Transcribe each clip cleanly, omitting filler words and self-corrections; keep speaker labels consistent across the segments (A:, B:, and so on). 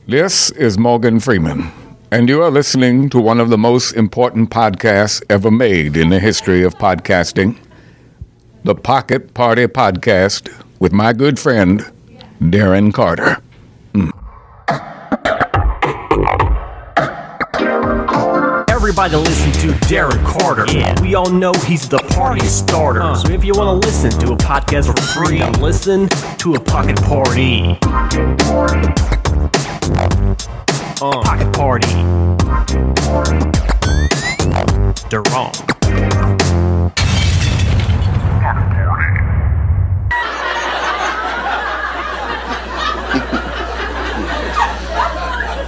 A: This is Morgan Freeman, and you are listening to one of the most important podcasts ever made in the history of podcasting, the Pocket Party Podcast with my good friend, Darren Carter.
B: Everybody listen to Darren Carter. Yeah. We all know he's the party starter. So if you want to listen to a podcast for free, listen to a Pocket Party. Pocket Party. Darren.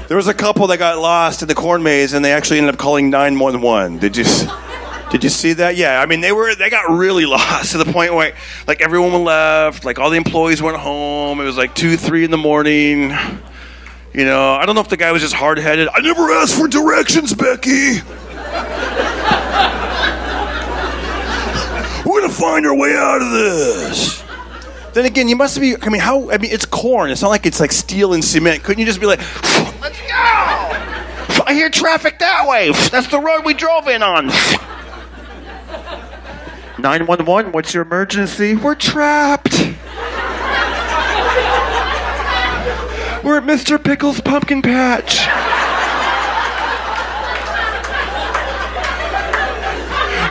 C: There was a couple that got lost in the corn maze, and they actually ended up calling 911. Did you see that? Yeah, I mean, they got really lost to the point where, like, everyone left, like, all the employees went home. It was like 2, 3 in the morning. You know, I don't know if the guy was just hard-headed. I never asked for directions, Becky. We're gonna find our way out of this. Then again, you must be. I mean, it's corn. It's not like it's like steel and cement. Couldn't you just be like, let's go? I hear traffic that way. That's the road we drove in on. 911, what's your emergency? We're trapped. We're at Mr. Pickle's pumpkin patch.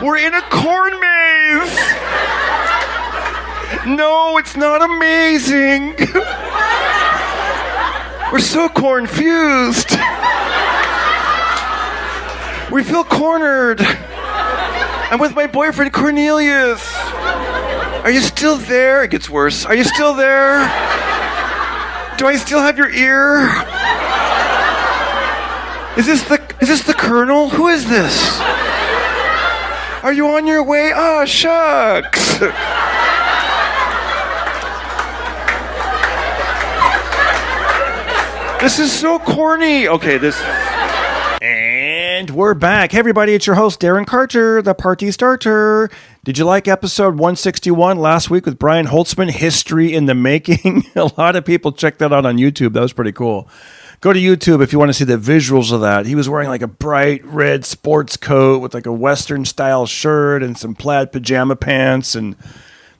C: We're in a corn maze. No, it's not amazing. We're so cornfused. We feel cornered. I'm with my boyfriend Cornelius. Are you still there? It gets worse. Are you still there? Do I still have your ear? Is this the Colonel? Who is this? Are you on your way? Ah, shucks. This is so corny. Okay,
B: And we're back. Hey, everybody, it's your host, Darren Carter, the party starter. Did you like episode 161 last week with Brian Holtzman, History in the Making? A lot of people checked that out on YouTube. That was pretty cool. Go to YouTube if you want to see the visuals of that. He was wearing like a bright red sports coat with like a Western-style shirt and some plaid pajama pants. And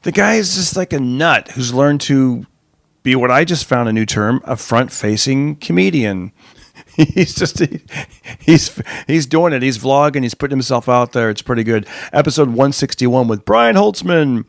B: the guy is just like a nut who's learned to be what I just found a new term, a front-facing comedian. He's doing it. He's vlogging. He's putting himself out there. It's pretty good. Episode 161 with Brian Holtzman.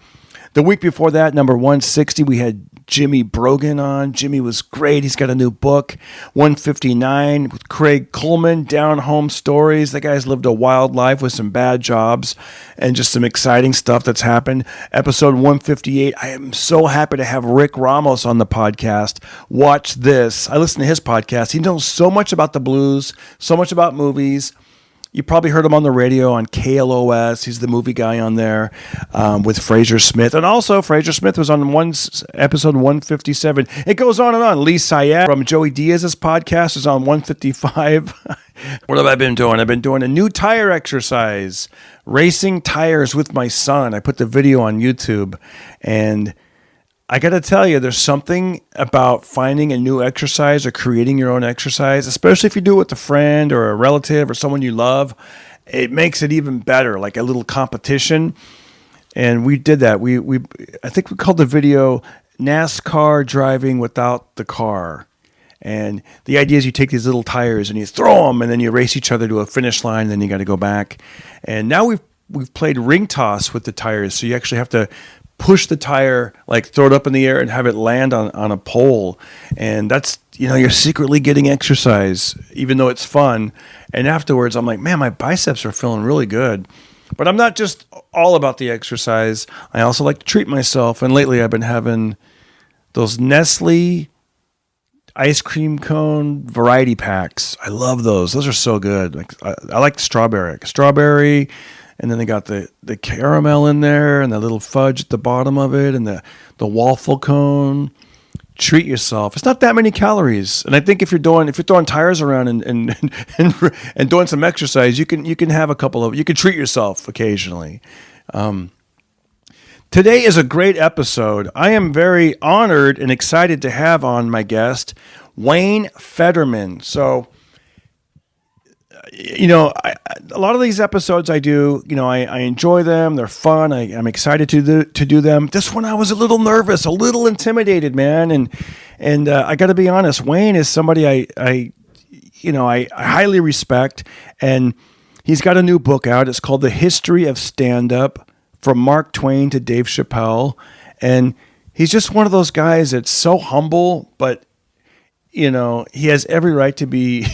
B: The week before that, number 160, we had Jimmy Brogan on. Jimmy was great. He's got a new book. 159 with Craig Coleman, Down Home Stories. The guy's lived a wild life with some bad jobs and just some exciting stuff that's happened. Episode 158, I am so happy to have Rick Ramos on the podcast. Watch this. I listen to his podcast. He knows so much about the blues, so much about movies. You probably heard him on the radio on KLOS. He's the movie guy on there with Fraser Smith. And also, Fraser Smith was on episode 157. It goes on and on. Lee Syed from Joey Diaz's podcast is on 155. What have I been doing? I've been doing a new tire exercise, racing tires with my son. I put the video on YouTube, and I got to tell you, there's something about finding a new exercise or creating your own exercise, especially if you do it with a friend or a relative or someone you love. It makes it even better, like a little competition. And we did that. I think we called the video NASCAR Driving Without the Car. And the idea is you take these little tires and you throw them, and then you race each other to a finish line, and then you got to go back. And now we've played ring toss with the tires, so you actually have to push the tire, like throw it up in the air and have it land on a pole. And that's, you're secretly getting exercise, even though it's fun. And afterwards, I'm like, man, my biceps are feeling really good. But I'm not just all about the exercise. I also like to treat myself. And lately I've been having those Nestle ice cream cone variety packs. I love those. Those are so good. Like I like the strawberry. And then they got the caramel in there and the little fudge at the bottom of it and the waffle cone. Treat yourself. It's not that many calories. And I think if you're throwing tires around and doing some exercise, you can have you can treat yourself occasionally. Today is a great episode. I am very honored and excited to have on my guest Wayne Federman. So, a lot of these episodes I do, I enjoy them. They're fun. I'm excited to do them. This one I was a little nervous, a little intimidated, man. And I got to be honest, Wayne is somebody I highly respect. And he's got a new book out. It's called The History of Standup, From Mark Twain to Dave Chapelle. And he's just one of those guys that's so humble, but he has every right to be,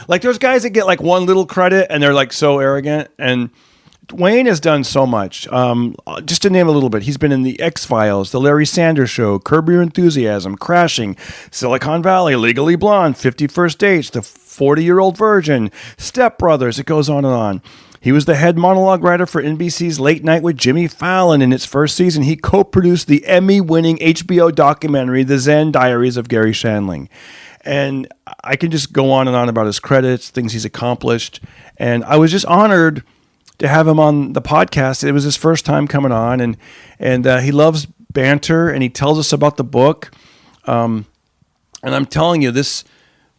B: like there's guys that get like one little credit and they're like so arrogant. And Wayne has done so much. Just to name a little bit, he's been in The X-Files, The Larry Sanders Show, Curb Your Enthusiasm, Crashing, Silicon Valley, Legally Blonde, 50 First Dates, The 40-Year-Old Virgin, Step Brothers. It goes on and on. He was the head monologue writer for NBC's Late Night with Jimmy Fallon. In its first season, he co-produced the Emmy-winning HBO documentary, The Zen Diaries of Gary Shandling. And I can just go on and on about his credits, things he's accomplished. And I was just honored to have him on the podcast. It was his first time coming on, and he loves banter, and he tells us about the book. And I'm telling you, this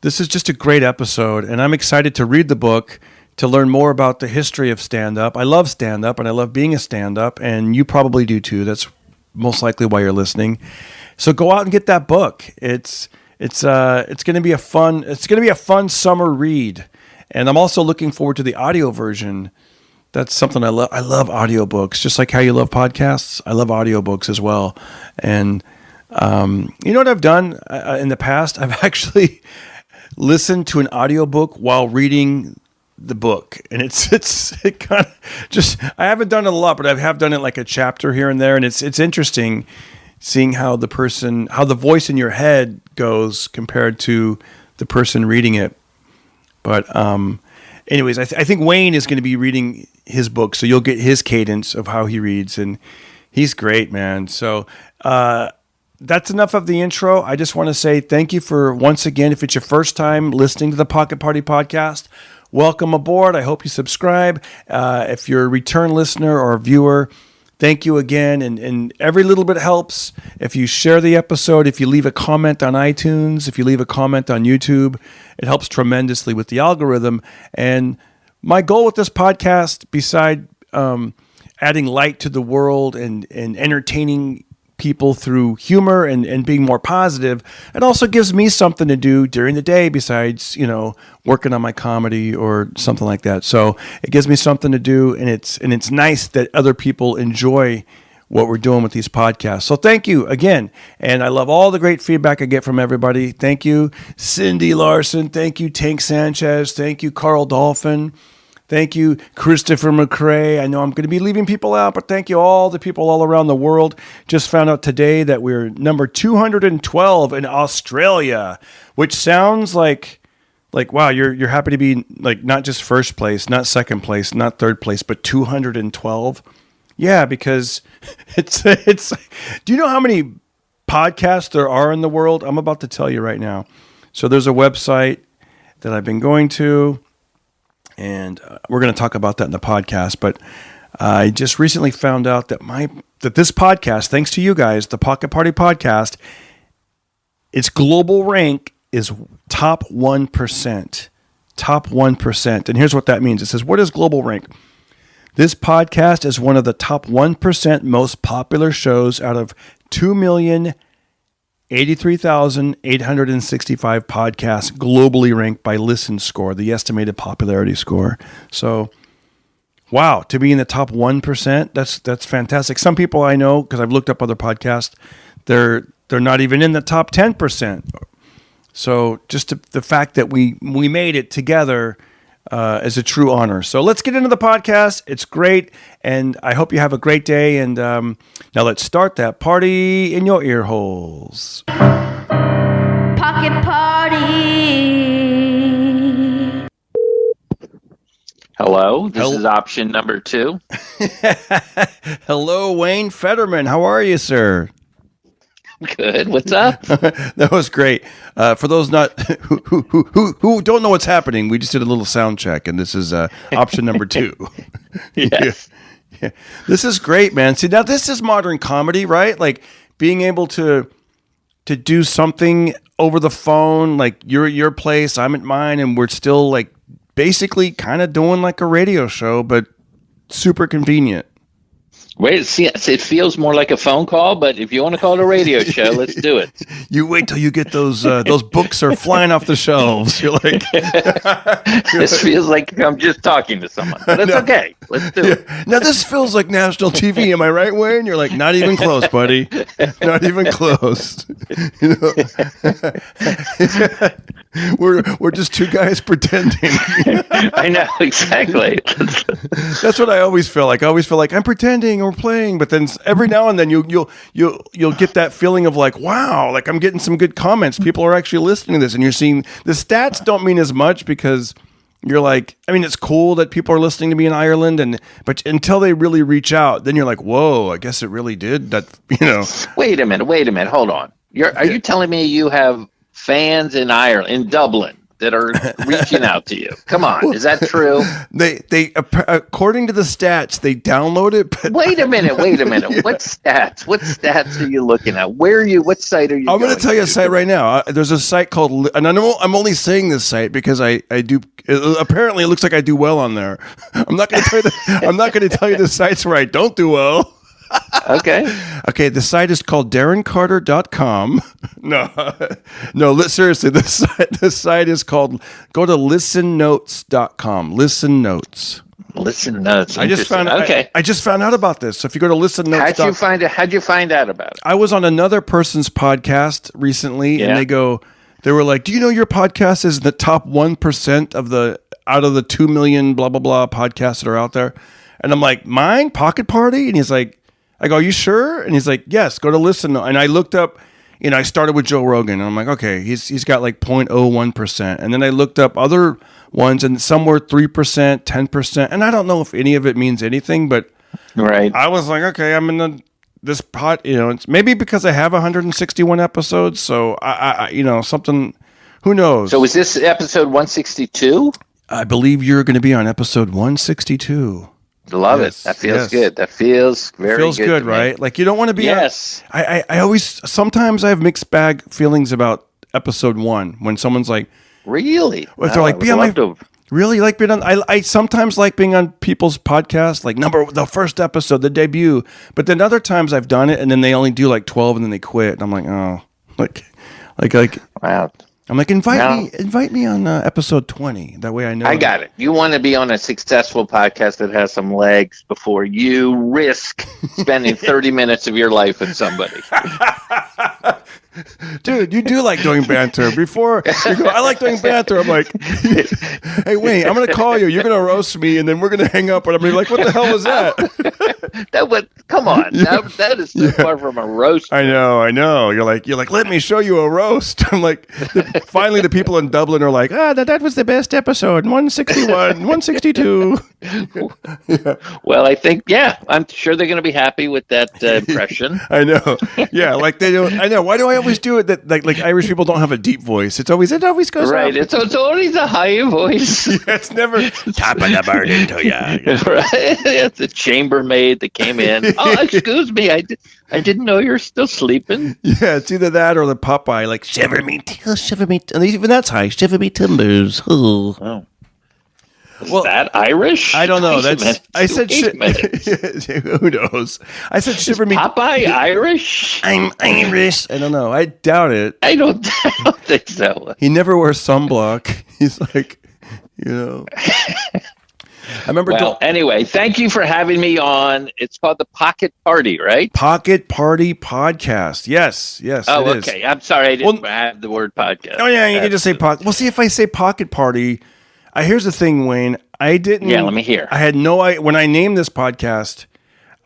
B: is just a great episode, and I'm excited to read the book, to learn more about the history of stand-up. I love stand-up, and I love being a stand-up, and you probably do too. That's most likely why you're listening. So go out and get that book. It's going to be a fun summer read, and I'm also looking forward to the audio version. That's something I love. I love audiobooks, just like how you love podcasts. I love audiobooks as well. And you know what I've done in the past? I've actually listened to an audiobook while reading the book, and it kind of just, I haven't done it a lot, but I have done it like a chapter here and there, and it's interesting seeing how the voice in your head goes compared to the person reading it. But anyways, I think Wayne is going to be reading his book, so you'll get his cadence of how he reads, and he's great, man. So that's enough of the intro. I just want to say thank you for, once again, if it's your first time listening to the Pocket Party Podcast, welcome aboard. I hope you subscribe. If you're a return listener or a viewer, thank you again. And every little bit helps. If you share the episode, if you leave a comment on iTunes, if you leave a comment on YouTube, it helps tremendously with the algorithm. And my goal with this podcast, beside adding light to the world and entertaining people through humor and being more positive, it also gives me something to do during the day besides, working on my comedy or something like that. So it gives me something to do, and it's nice that other people enjoy what we're doing with these podcasts. So thank you again. And I love all the great feedback I get from everybody. Thank you, Cindy Larson. Thank you, Tank Sanchez. Thank you, Carl Dolphin. Thank you, Christopher McCrae. I know I'm going to be leaving people out, but thank you all the people all around the world. Just found out today that we're number 212 in Australia, which sounds like wow, you're happy to be like not just first place, not second place, not third place, but 212. Yeah, because it's. Do you know how many podcasts there are in the world? I'm about to tell you right now. So there's a website that I've been going to, and we're going to talk about that in the podcast. But I just recently found out that this podcast, thanks to you guys, the Pocket Party Podcast, its global rank is top 1%. Top 1%. And here's what that means. It says, what is global rank? This podcast is one of the top 1% most popular shows out of 2,083,865 podcasts globally ranked by Listen Score, the estimated popularity score. So, wow, to be in the top 1%, that's fantastic. Some people I know, because I've looked up other podcasts, they're not even in the top 10%. So just the fact that we made it together is a true honor. So let's get into the podcast. It's great, and I hope you have a great day. And now let's start that party in your ear holes.
D: Pocket Party.
E: Hello, this is option number 2.
B: Hello, Wayne Federman. How are you, sir?
E: Good. What's up?
B: That was great. For those who don't know what's happening, we just did a little sound check, and this is option number 2.
E: Yes.
B: Yeah. This is great, man. See, now this is modern comedy, right? Like being able to to do something over the phone, like you're at your place, I'm at mine, and we're still like basically kind of doing like a radio show, but super convenient.
E: Wait, see, it feels more like a phone call, but if you want to call it a radio show, let's do it.
B: You wait till you get those books are flying off the shelves. You're like,
E: This feels like I'm just talking to someone, but it's okay. Let's do it.
B: now this feels like national TV. Am I right, Wayne? You're like, not even close, buddy. Not even close. You know? we're just two guys pretending.
E: I know, exactly.
B: That's what I always feel like. I always feel like I'm pretending or playing, but then every now and then you'll get that feeling of like, wow, like I'm getting some good comments. People are actually listening to this, and you're seeing the stats don't mean as much because you're like, I mean, it's cool that people are listening to me in Ireland, but until they really reach out, then you're like, whoa, I guess it really did. That, you know.
E: Wait a minute, hold on. Are you telling me you have fans in Ireland, in Dublin, that are reaching out to you? Come on, is that true?
B: They according to the stats, they download it. But
E: Wait a minute. What stats? What stats are you looking at? What site are you?
B: I'm going to tell you a site right now. There's a site called, and I'm only saying this site because I do. Apparently, it looks like I do well on there. I'm not going to tell you. I'm not going to tell you the sites where I don't do well.
E: Okay.
B: The site is called DarrenCarter.com. No, seriously, the site is called, go to ListenNotes.com. Listen Notes.
E: Listen Notes.
B: I just found I just found out about this. So if you go to ListenNotes.com.
E: How'd you find out about it?
B: I was on another person's podcast recently,
E: Yeah.
B: and they were like, do you know your podcast is the top 1% out of the 2 million blah, blah, blah podcasts that are out there? And I'm like, mine? Pocket Party? And he's like, I go, are you sure? And he's like, yes, go to Listen. And I looked up, I started with Joe Rogan, and I'm like, okay, he's got like 0.01%. And then I looked up other ones, and some were 3%, 10%. And I don't know if any of it means anything, but
E: right.
B: I was like, okay, I'm in this pot, it's maybe because I have 161 episodes. So I something, who knows?
E: So is this episode 162?
B: I believe you're going to be on episode 162.
E: Love
B: Yes,
E: it. That feels
B: yes.
E: good. That feels very
B: Feels good,
E: to me.
B: right? Like you don't want to be.
E: Yes.
B: I always, sometimes I have mixed bag feelings about episode 1 when someone's like,
E: Really?
B: if they're like, be on my, really like being on. I sometimes like being on people's podcasts, like the first episode, the debut. But then other times I've done it, and then they only do like 12, and then they quit. And I'm like, oh, like.
E: Wow.
B: I'm like, invite me on episode 20. That way I know.
E: I got it. You want to be on a successful podcast that has some legs before you risk spending 30 minutes of your life with somebody.
B: Dude, you do like doing banter. Before you go, I like doing banter. I'm like, hey, wait, I'm going to call you. You're going to roast me, and then we're going to hang up. And I'm going to be like, what the hell was that?
E: Come on. That is so far from a roast.
B: I know. You're like, let me show you a roast. I'm like, finally, the people in Dublin are like, that was the best episode. 161, 162.
E: Well, I think, I'm sure they're going to be happy with that impression.
B: I know. Yeah, like they don't. I know. Why do I always do it? That like Irish people don't have a deep voice. It always goes
E: right.
B: up.
E: It's always a high voice.
B: Yeah, it's never top of the burden to you.
E: Right. It's a chambermaid that came in. Oh, excuse me. I didn't know you're still sleeping.
B: Yeah, it's either that or the Popeye, like shiver me, and even that's high. Shiver me timbers. Ooh.
E: Oh. Is that Irish?
B: I don't know. I said
E: shit.
B: Who knows? I said shiver me.
E: Popeye Irish?
B: I'm Irish. I don't know. I doubt it.
E: I don't think so.
B: He never wears sunblock. He's like, I remember.
E: Well, anyway, thank you for having me on. It's called the Pocket Party, right?
B: Pocket Party Podcast. Yes.
E: Oh,
B: it
E: okay.
B: is.
E: I'm sorry I didn't have the word podcast.
B: Oh, yeah, you can just say pocket. Well, see, if I say Pocket Party, here's the thing, Wayne. I didn't.
E: Yeah, let me hear.
B: I had no idea. When I named this podcast,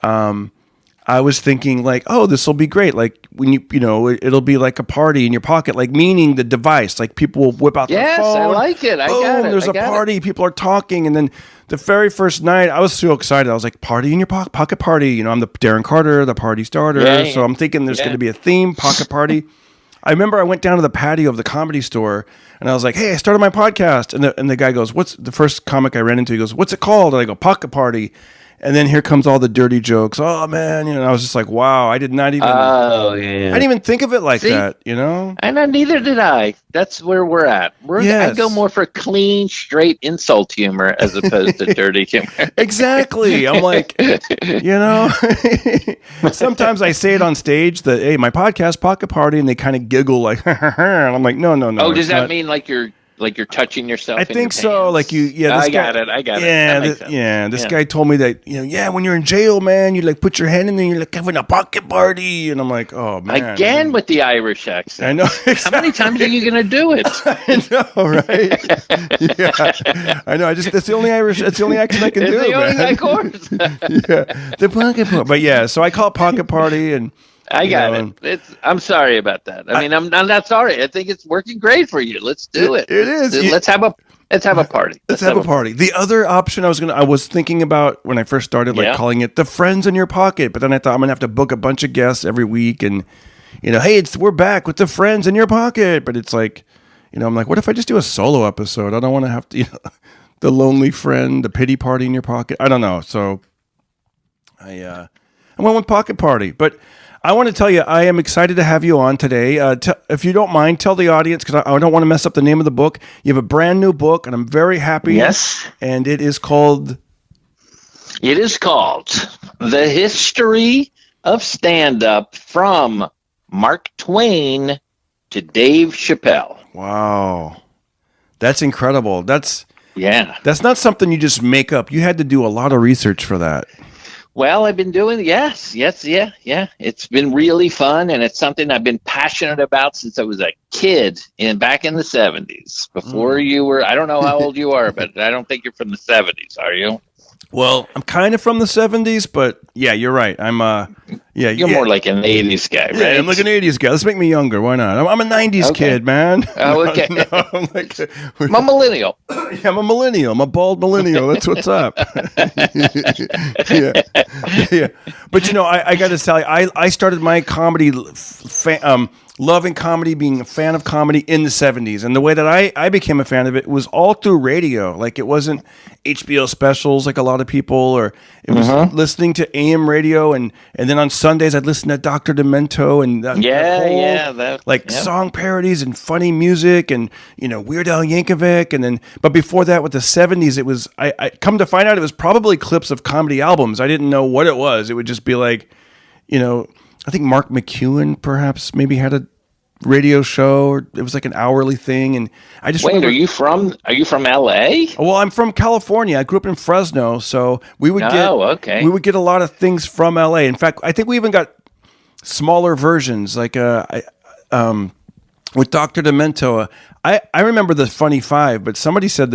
B: I was thinking like, oh, this will be great. Like when it'll be like a party in your pocket, like meaning the device. Like people will whip out their phone.
E: Yes, I like it. I got it.
B: There's a party. People are talking. And then the very first night, I was so excited. I was like, party in your pocket party. I'm the Darren Carter, the party starter.
E: Yeah.
B: So I'm thinking there's going to be a theme, pocket party. I remember I went down to the patio of the Comedy Store, and I was like, hey, I started my podcast. And the guy goes, what's the first comic I ran into? He goes, what's it called? And I go, Pocket Party. And then here comes all the dirty jokes. Oh man, I was just like, wow, I did not even.
E: Oh yeah.
B: I didn't even think of it like that.
E: I know, neither did I. That's where we're at. I go more for clean, straight insult humor as opposed to dirty humor.
B: Exactly. I'm like, sometimes I say it on stage that, hey, my podcast, Pocket Party, and they kind of giggle like, and I'm like, no.
E: Oh, does that mean like you're touching yourself?
B: I think so. Like this
E: I
B: guy,
E: got it.
B: Yeah, this guy told me that when you're in jail, man, you like put your hand in there, you're like having a pocket party, and I'm like, oh man,
E: again with the Irish accent.
B: I know. Exactly.
E: How many times are you gonna do it?
B: I know, right? Yeah, I know. That's the only Irish. That's the only accent I can do.
E: The only,
B: man.
E: of course.
B: Yeah, the pocket party. But yeah, so I call it pocket party, and
E: I got it. I'm sorry about that. I mean, I'm not sorry. I think it's working great for you. Let's do it.
B: It is.
E: Let's have a party.
B: Let's have a party. The other option I was thinking about when I first started, calling it the friends in your pocket. But then I thought I'm gonna have to book a bunch of guests every week, and hey, we're back with the friends in your pocket. But it's like, I'm like, what if I just do a solo episode? I don't want to have to, the lonely friend, the pity party in your pocket. I don't know. So I went with pocket party, but. I want to tell you, I am excited to have you on today. If you don't mind, tell the audience, because I don't want to mess up the name of the book. You have a brand new book, and I'm very happy.
E: Yes.
B: And it is called?
E: It is called The History of Stand-Up from Mark Twain to Dave Chapelle.
B: Wow. That's incredible. That's not something you just make up. You had to do a lot of research for that.
E: Well, I've been doing, yes, yeah. It's been really fun, and it's something I've been passionate about since I was a kid back in the 70s. Before you were, I don't know how old you are, but I don't think you're from the 70s, are you?
B: Well, I'm kind of from the 70s, but yeah, you're right. I'm
E: You're more like an 80s guy, right?
B: Yeah, I'm like an 80s guy. Let's make me younger. Why not? I'm a 90s kid, man.
E: Oh, okay.
B: I'm
E: I'm a millennial.
B: Yeah, I'm a millennial. I'm a bald millennial. That's what's up. yeah. But I got to tell you, I started my comedy loving comedy, being a fan of comedy in the 70s. And the way that I became a fan of it was all through radio. Like, it wasn't HBO specials like a lot of people, or it was listening to AM radio. And then on Sundays, I'd listen to Dr. Demento and song parodies and funny music and, Weird Al Yankovic. And then, but before that, with the 70s, it was, I come to find out it was probably clips of comedy albums. I didn't know what it was. It would just be like, I think Mark McEwen perhaps maybe had a radio show, or it was like an hourly thing. And I just
E: Wait, are you from LA?
B: Well, I'm from California. I grew up in Fresno, so we would get a lot of things from LA. In fact, I think we even got smaller versions, like with Dr. Demento. I remember the Funny Five, but somebody said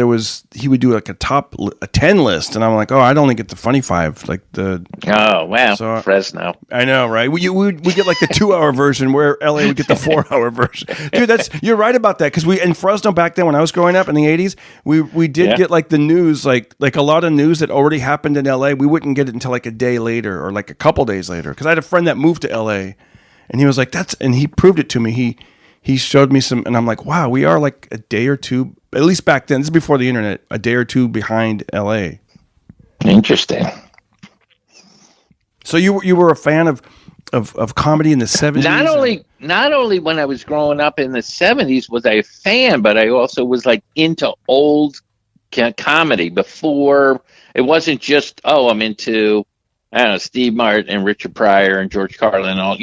B: he would do like a 10 list, and I'm like, oh, I'd only get the Funny Five, like the.
E: Oh wow, so, Fresno.
B: I know, right? We get like the 2-hour version, where LA would get the 4-hour version. Dude, you're right about that, because we in Fresno back then, when I was growing up in the 80s, we did get like the news, like a lot of news that already happened in LA. We wouldn't get it until like a day later, or like a couple days later, because I had a friend that moved to LA, and he was like, and he proved it to me. He showed me some, and I'm like, wow, we are like a day or two, at least back then, this is before the internet, a day or two behind LA.
E: Interesting.
B: So you were a fan of comedy in the 70s?
E: Not only when I was growing up in the 70s was I a fan, but I also was like into old comedy before. It wasn't just, I'm into, I don't know, Steve Martin and Richard Pryor and George Carlin and all,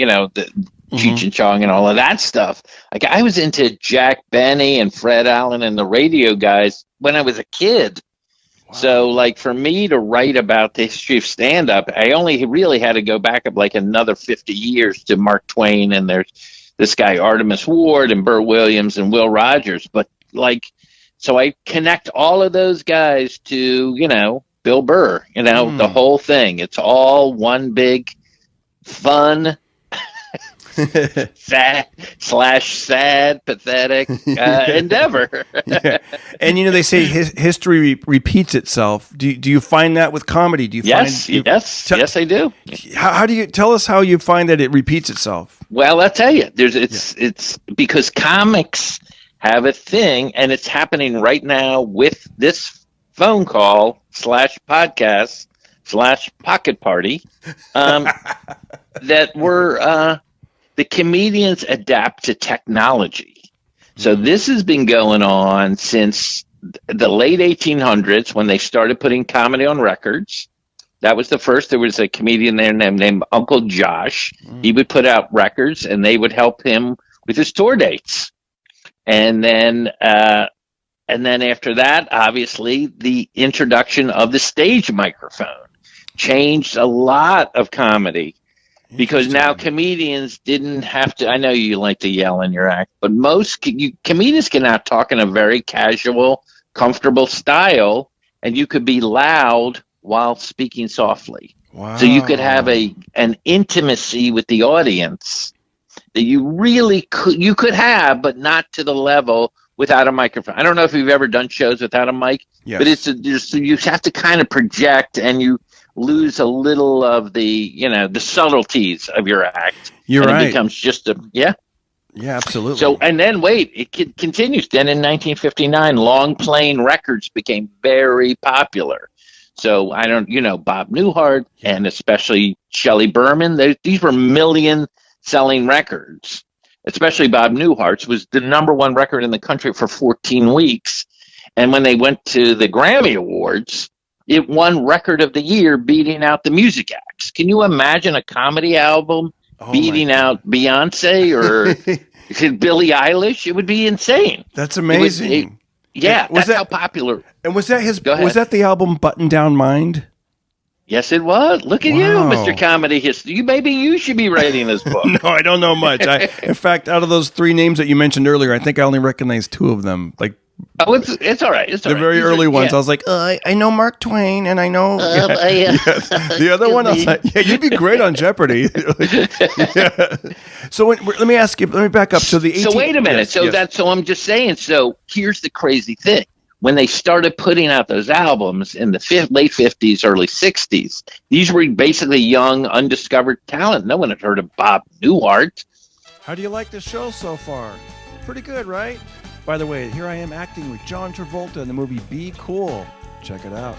E: Cheech and Chong and all of that stuff. Like, I was into Jack Benny and Fred Allen and the radio guys when I was a kid. Wow. So, like, for me to write about the history of stand-up, I only really had to go back up like another 50 years to Mark Twain, and there's this guy Artemus Ward and Burt Williams and Will Rogers. But, like, so I connect all of those guys to, Bill Burr, the whole thing. It's all one big fun sad, pathetic endeavor.
B: Yeah. And they say history repeats itself. Do you find that with comedy? Do you?
E: Yes, I do.
B: How do you tell us how you find that it repeats itself?
E: Well, I'll tell you. It's because comics have a thing, and it's happening right now with this phone call /podcast / Pocket Party, that were the comedians adapt to technology. So this has been going on since the late 1800s when they started putting comedy on records. That was the first. There was a comedian there named Uncle Josh. He would put out records, and they would help him with his tour dates. And then after that, obviously, the introduction of the stage microphone changed a lot of comedy. Because now comedians didn't have to. I know you like to yell in your act, but most comedians can now talk in a very casual, comfortable style, and you could be loud while speaking softly.
B: Wow.
E: So you could have an intimacy with the audience that you could have, but not to the level without a microphone. I don't know if you've ever done shows without a mic, but you have to kind of project, and you lose a little of the subtleties of your act.
B: You're right.
E: It becomes just
B: yeah, absolutely.
E: So, and then it continues. Then in 1959, long playing records became very popular. So Bob Newhart and especially Shelley Berman, these were million-selling records. Especially Bob Newhart's was the number one record in the country for 14 weeks. And when they went to the Grammy Awards, it won Record of the Year, beating out the music acts. Can you imagine a comedy album beating out Beyonce or Billie Eilish? It would be insane.
B: That's amazing.
E: That's how popular.
B: And was that the album Button Down Mind?
E: Yes, it was. Look at you, Mr. Comedy History. Maybe you should be writing this book.
B: No, I don't know much. In fact, out of those three names that you mentioned earlier, I think I only recognize two of them. Like,
E: it's all right. It's all
B: the very early ones.
E: Yeah.
B: I was like, I know Mark Twain, and I know the other one. I was like, yeah, you'd be great on Jeopardy. So let me ask you. Let me back up to the.
E: So wait a minute. So I'm just saying. So here's the crazy thing. When they started putting out those albums in the late 50s, early 60s, these were basically young, undiscovered talent. No one had heard of Bob Newhart.
B: How do you like the show so far? Pretty good, right? By the way, here I am acting with John Travolta in the movie Be Cool. Check it out.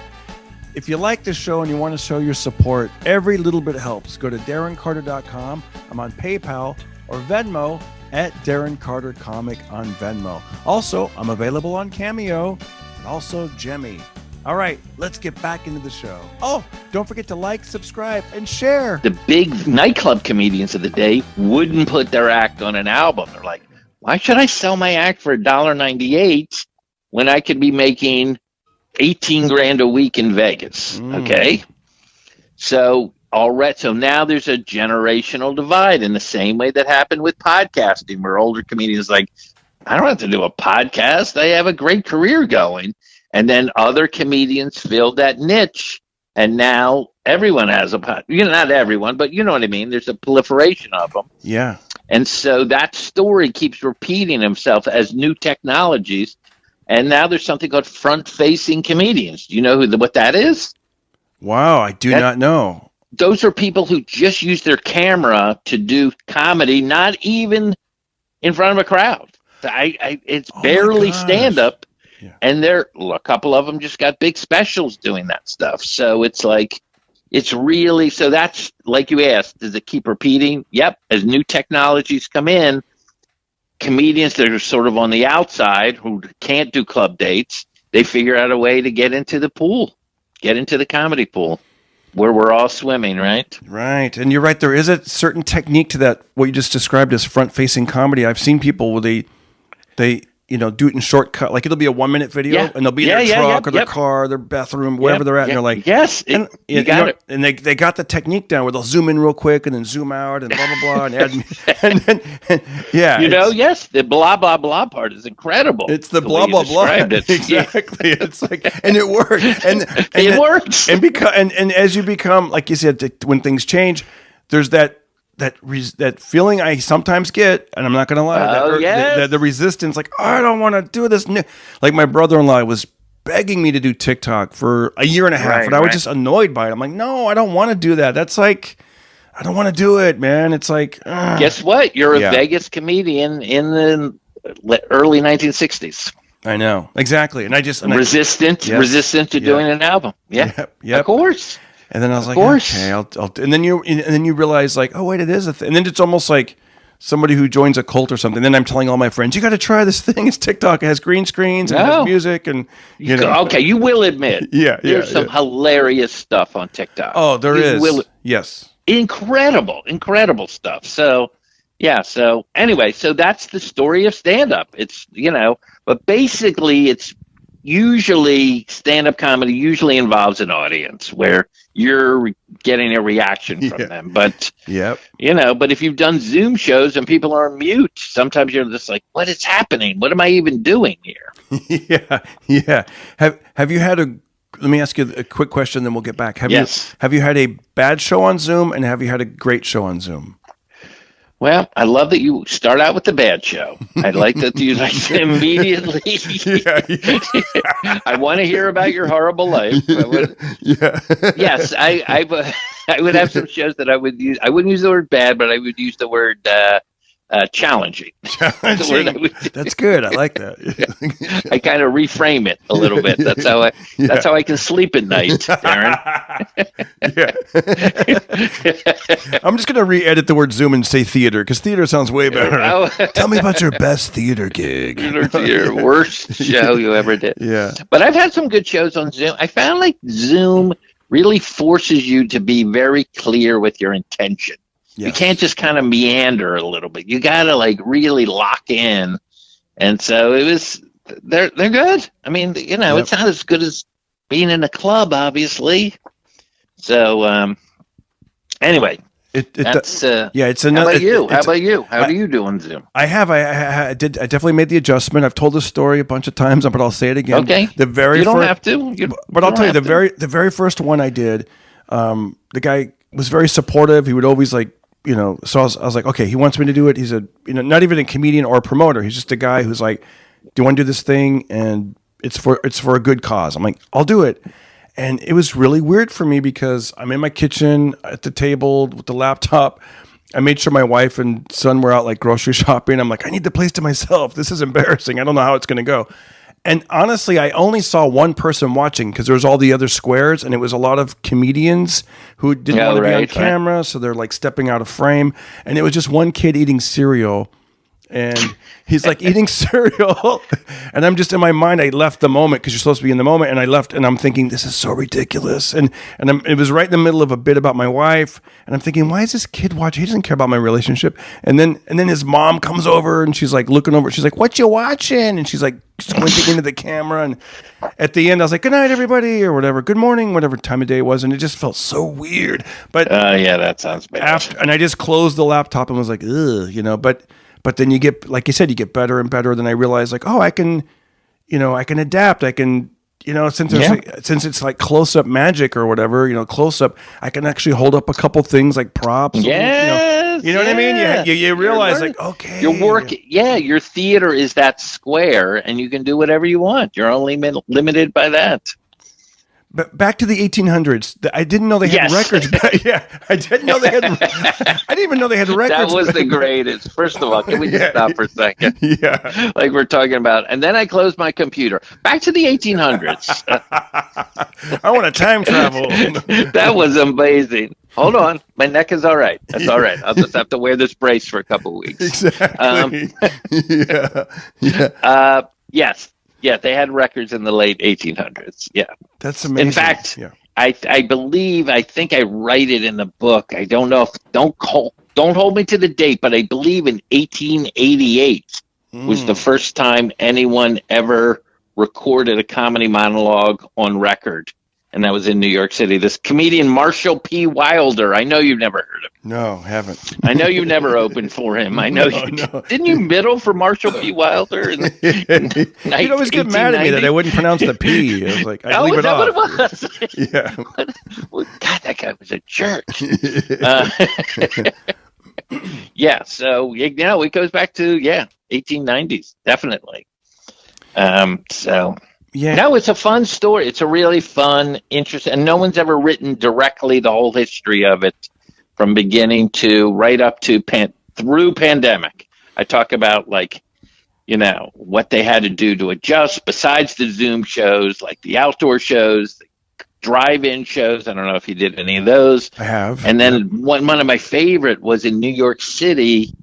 B: If you like this show and you want to show your support, every little bit helps. Go to DarrenCarter.com. I'm on PayPal or Venmo at Darren Carter Comic on Venmo. Also, I'm available on Cameo and also Jemmy. All right, let's get back into the show. Oh, don't forget to like, subscribe, and share.
E: The big nightclub comedians of the day wouldn't put their act on an album. They're like, why should I sell my act for $1.98 when I could be making $18,000 a week in Vegas? Okay. So now there's a generational divide in the same way that happened with podcasting, where older comedians like, I don't have to do a podcast. I have a great career going. And then other comedians filled that niche. And now everyone has a podcast. Not everyone, but you know what I mean? There's a proliferation of them.
B: Yeah.
E: And so that story keeps repeating himself as new technologies. And now there's something called front-facing comedians. Do you know what that is?
B: Wow, I do not know.
E: Those are people who just use their camera to do comedy, not even in front of a crowd. It's barely stand-up. Yeah. And a couple of them just got big specials doing that stuff. So it's like, so that's like you asked, does it keep repeating? Yep. As new technologies come in, comedians that are sort of on the outside who can't do club dates, they figure out a way to get into the pool, get into the comedy pool where we're all swimming, right?
B: Right. And you're right. There is a certain technique to that, what you just described as front-facing comedy. I've seen people where they do it in shortcut. Like it'll be a 1-minute video and they'll be in their truck or their car, their bathroom, wherever they're at. And they're like,
E: you got it.
B: And they got the technique down where they'll zoom in real quick and then zoom out and blah, blah, blah. And add,
E: yes. The blah, blah, blah part is incredible.
B: It's the blah, blah, blah. Exactly. It's like, and it works. And
E: it works.
B: And as you become, like you said, when things change, there's that feeling I sometimes get, and I'm not going to lie, the resistance, like, I don't want to do this. Like my brother-in-law was begging me to do TikTok for a year and a half, and I was just annoyed by it. I'm like, no, I don't want to do that. That's like, I don't want to do it, man. It's like,
E: guess what? You're a Vegas comedian in the early 1960s.
B: I know. Exactly. And
E: resistant to doing an album. Yeah. Yep. Of course.
B: And then I was like,
E: course.
B: okay, I'll and then you realize like, oh wait, it is a thing. And then it's almost like somebody who joins a cult or something. Then I'm telling all my friends, you got to try this thing. It's TikTok. It has green screens and it has music and you know.
E: Okay, you will admit, there's some hilarious stuff on TikTok.
B: Oh, there is. Yes,
E: incredible stuff. So, yeah. So anyway, so that's the story of stand-up. It's but basically, it's usually stand-up comedy usually involves an audience where you're getting a reaction from them. But but if you've done Zoom shows and people are on mute, sometimes you're just like, what is happening? What am I even doing here?
B: Yeah. Have you had let me ask you a quick question, then we'll get back. Have you had a bad show on Zoom and have you had a great show on Zoom?
E: Well, I love that you start out with the bad show. I'd like that you immediately. I want to hear about your horrible life. Yes, I would have some shows that I would use. I wouldn't use the word bad, but I would use the word challenging.
B: That's good. I like that.
E: I kind of reframe it a little bit. That's how I can sleep at night, Darren.
B: I'm just going to re-edit the word Zoom and say theater because theater sounds way better. Tell me about your best theater gig.
E: Your worst show you ever did.
B: Yeah.
E: But I've had some good shows on Zoom. I found like Zoom really forces you to be very clear with your intention. Yes. You can't just kind of meander a little bit. You got to like really lock in. And so they're good. I mean, it's not as good as being in a club, obviously. So, anyway, it's another. How about you? How do you do on Zoom?
B: I definitely made the adjustment. I've told the story a bunch of times, but I'll say it again.
E: Okay.
B: You don't
E: have to.
B: But I'll tell you, the very first one I did, the guy was very supportive. He would always so I was like, okay, he wants me to do it. He's not even a comedian or a promoter. He's just a guy who's like, do you want to do this thing? And it's for a good cause. I'm like, I'll do it. And it was really weird for me because I'm in my kitchen at the table with the laptop. I made sure my wife and son were out like grocery shopping. I'm like, I need the place to myself. This is embarrassing. I don't know how it's going to go. And honestly, I only saw one person watching because there was all the other squares, and it was a lot of comedians who didn't want to be on camera, so they're like stepping out of frame. And it was just one kid eating cereal, and he's like eating cereal, and I'm just in my mind. I left the moment because you're supposed to be in the moment, and I left, and I'm thinking this is so ridiculous. And it was right in the middle of a bit about my wife, and I'm thinking, why is this kid watching? He doesn't care about my relationship. And then his mom comes over, and she's like looking over. She's like, "What you watching?" And she's like squinting into the camera. And at the end, I was like, "Good night, everybody," or whatever. "Good morning," whatever time of day it was, and it just felt so weird. But
E: that sounds bad.
B: And I just closed the laptop and was like, ugh, But then you get, like you said, you get better and better. Then I realized, like, oh, I can adapt. I can, since it's like close up magic or whatever, close up, I can actually hold up a couple things like props.
E: Yes,
B: you know what I mean? You realize, like, okay,
E: your theater is that square, and you can do whatever you want. You're only limited by that.
B: But back to the 1800s, I didn't know they had records. I didn't know they had. I didn't even know they had records.
E: That was the greatest. First of all, can we just stop for a second?
B: Yeah,
E: like we're talking about. And then I closed my computer. Back to the 1800s.
B: I want to time travel.
E: That was amazing. Hold on, my neck is all right. That's all right. I'll just have to wear this brace for a couple of weeks.
B: Exactly.
E: Yes. Yeah, they had records in the late 1800s. Yeah,
B: that's amazing.
E: In fact, I think I write it in the book. I don't know if don't hold me to the date, but I believe in 1888 was the first time anyone ever recorded a comedy monologue on record, and that was in New York City. This comedian Marshall P. Wilder. I know you've never heard of him.
B: No, haven't.
E: I know you've never opened for him. I know Didn't you middle for Marshall P. Wilder?
B: You'd always get mad at me that I wouldn't pronounce the P. I was like, I leave it off.
E: What it was?
B: Yeah.
E: God, that guy was a jerk. So it goes back to 1890s, definitely. No, it's a fun story. It's a really fun, interesting, and no one's ever written directly the whole history of it from beginning to right up to through pandemic. I talk about what they had to do to adjust besides the Zoom shows, like the outdoor shows, drive-in shows. I don't know if you did any of those.
B: I have.
E: And then one of my favorite was in New York City.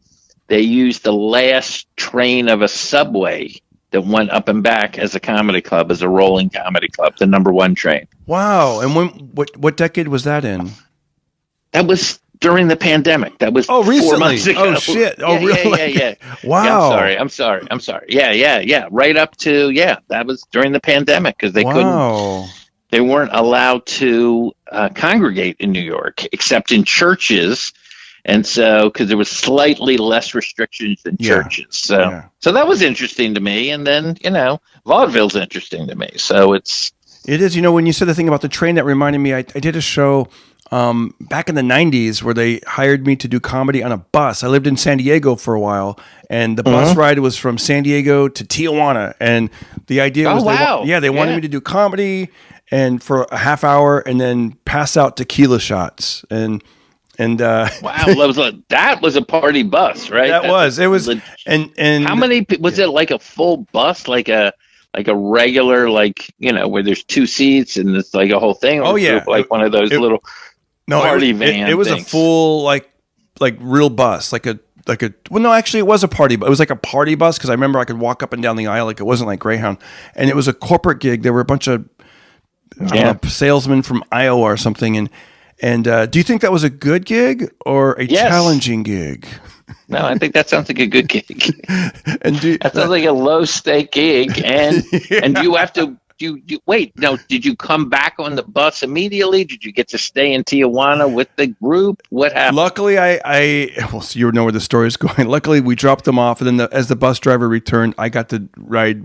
E: They used the last train of a subway that went up and back as a comedy club, as a rolling comedy club, the number one train.
B: Wow. And what decade was that in?
E: That was during the pandemic. That was 4
B: recently.
E: months ago.
B: Oh, shit.
E: Yeah,
B: Oh, really?
E: Yeah.
B: Wow.
E: Yeah, I'm sorry. Yeah. Right up to, that was during the pandemic because they weren't allowed to congregate in New York except in churches. And so, because there was slightly less restrictions than churches. So that was interesting to me. And then, vaudeville's interesting to me. So it
B: is. When you said the thing about the train, that reminded me, I did a show back in the 90s where they hired me to do comedy on a bus. I lived in San Diego for a while, and the bus ride was from San Diego to Tijuana. And the idea was they wanted me to do comedy and for a half hour and then pass out tequila shots. And wow,
E: that was a party bus, right?
B: It was and
E: how many was it? Like a full bus, like a regular, where there's two seats and it's like a whole thing. Like one of those little party van.
B: It was
E: things.
B: A full like real bus, actually it was a party, but it was like a party bus because I remember I could walk up and down the aisle, like it wasn't like Greyhound, and it was a corporate gig. There were a bunch of salesmen from Iowa or something, and do you think that was a good gig or a challenging gig?
E: No, I think that sounds like a good gig.
B: That
E: sounds like a low stake gig, and you have to. Wait, no, did you come back on the bus immediately? Did you get to stay in Tijuana with the group? What happened?
B: Luckily, so you know where the story is going. Luckily, we dropped them off, and then as the bus driver returned, I got to ride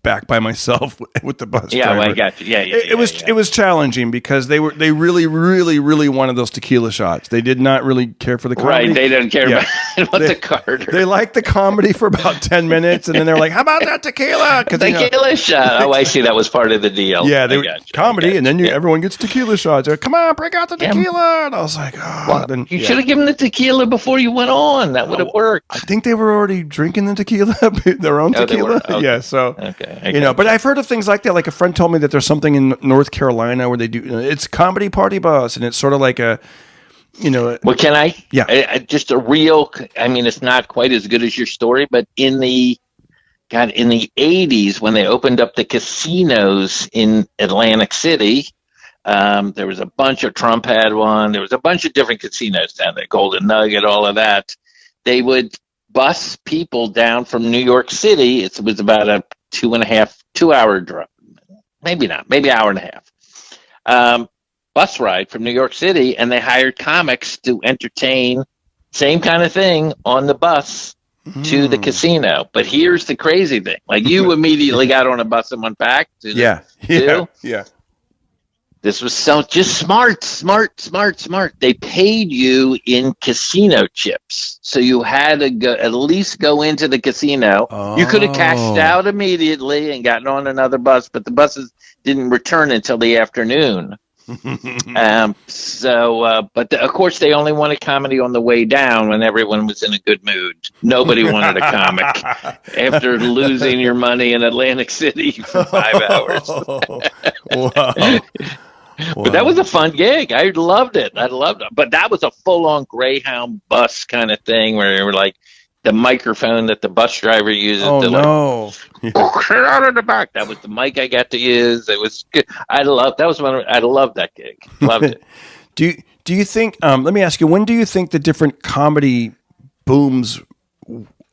B: back by myself with the bus driver.
E: Well, I got you.
B: It was challenging because they really, really, really wanted those tequila shots. They did not really care for the comedy.
E: Right, they didn't care about the Carter.
B: They liked the comedy for about 10 minutes, and then they're like, "How about that tequila?"
E: Tequila shot. Oh, I see. That was part of the deal.
B: Yeah, they comedy, and then everyone gets tequila shots. They're like, "Come on, break out the tequila!" And I was like, "Oh."
E: Well, you should have given the tequila before you went on. That would have worked.
B: I think they were already drinking the tequila, their own tequila.
E: Okay.
B: Yeah, so
E: okay.
B: But I've heard of things like that. Like a friend told me that there's something in North Carolina where they do. It's comedy party bus, and it's sort of like a.
E: Well, can I?
B: Yeah.
E: Just a real. I mean, it's not quite as good as your story, but in the 80s when they opened up the casinos in Atlantic City, there was a bunch of Trump had one. There was a bunch of different casinos down there, Golden Nugget, all of that. They would bus people down from New York City. It was about a 2 hour drive, maybe not, maybe hour and a half. Bus ride from New York City, and they hired comics to entertain, same kind of thing on the bus to the casino. But here's the crazy thing: like you immediately got on a bus and went back to
B: yeah.
E: This was so just smart. They paid you in casino chips, so you had to at least go into the casino. You could have cashed out immediately and gotten on another bus, but the buses didn't return until the afternoon. But of course, they only wanted comedy on the way down when everyone was in a good mood. Nobody wanted a comic after losing your money in Atlantic City for 5 hours.
B: Wow.
E: But that was a fun gig. I loved it. But that was a full-on Greyhound bus kind of thing where they were like the microphone that the bus driver uses. Get out of the back. That was the mic I got to use. It was good. I loved that gig. Loved it.
B: Do you think? Let me ask you. When do you think the different comedy booms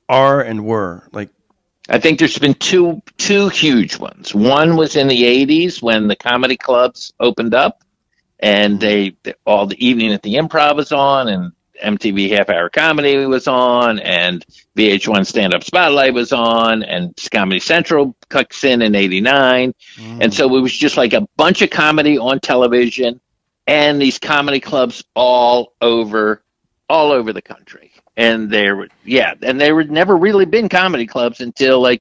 B: are and were like?
E: I think there's been two huge ones. One was in the 80s when the comedy clubs opened up, and all the evening at the Improv was on, and MTV Half Hour Comedy was on, and VH1 Stand-Up Spotlight was on, and Comedy Central kicks in '89, and so it was just like a bunch of comedy on television, and these comedy clubs all over the country. And there were never really been comedy clubs until like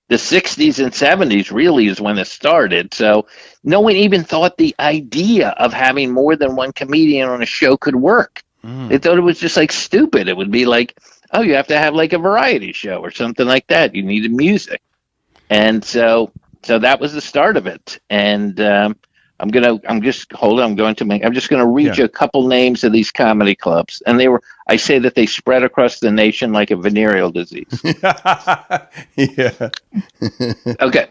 E: the 60s and 70s really is when it started. So no one even thought the idea of having more than one comedian on a show could work. They thought it was just like stupid. It would be like, oh, you have to have like a variety show or something like that. You needed music. And so that was the start of it. And I'm just gonna read you a couple names of these comedy clubs, and I say that they spread across the nation like a venereal disease.
B: Yeah.
E: Okay,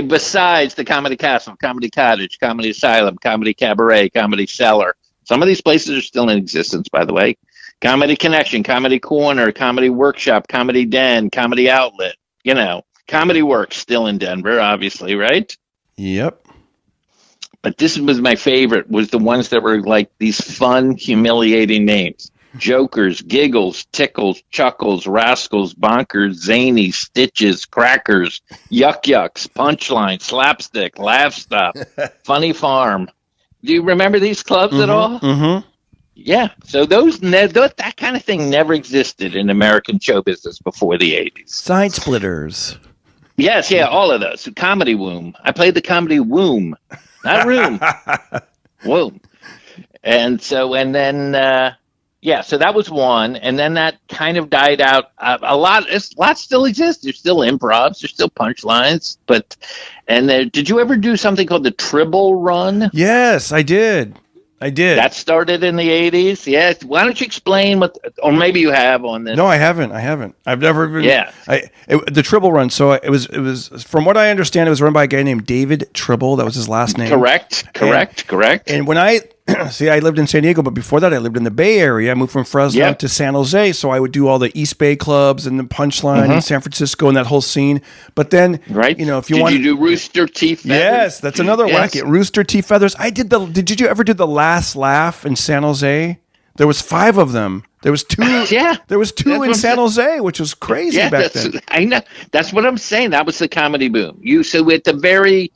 E: besides the Comedy Castle, Comedy Cottage, Comedy Asylum, Comedy Cabaret, Comedy Cellar. Some of these places are still in existence, by the way. Comedy Connection, Comedy Corner, Comedy Workshop, Comedy Den, Comedy Outlet. Comedy Works still in Denver, obviously, right?
B: Yep.
E: But this was my favorite, was the ones that were like these fun, humiliating names. Jokers, Giggles, Tickles, Chuckles, Rascals, Bonkers, Zany, Stitches, Crackers, Yuck Yucks, Punchline, Slapstick, Laugh Stop, Funny Farm. Do you remember these clubs at all?
B: Mm-hmm.
E: Yeah. So that kind of thing never existed in American show business before the 80s.
B: Side splitters.
E: Yes, yeah, all of those. Comedy Womb. I played the Comedy Womb. Not room. Whoa. So that was one. And then that kind of died out. A lot still exists. There's still improvs. There's still punchlines. Did you ever do something called the Tribble Run?
B: Yes, I did.
E: That started in the 80s. Yeah. Why don't you explain or maybe you have on this?
B: No, I haven't. I've never been.
E: Yeah.
B: The Tribble Run. So it was, from what I understand, it was run by a guy named David Tribble. That was his last name.
E: Correct.
B: And when I lived in San Diego, but before that, I lived in the Bay Area. I moved from Fresno to San Jose. So I would do all the East Bay clubs and the Punchline in San Francisco and that whole scene. But then, if you want,
E: did you do Rooster Teeth Feathers?
B: Yes, that's another wacky. Rooster Teeth Feathers. Did you ever do the Last Laugh in San Jose? There was 5 of them. There was 2.
E: Yeah.
B: There was 2 in San Jose, which was crazy back then.
E: I know. That's what I'm saying. That was the comedy boom. So at the very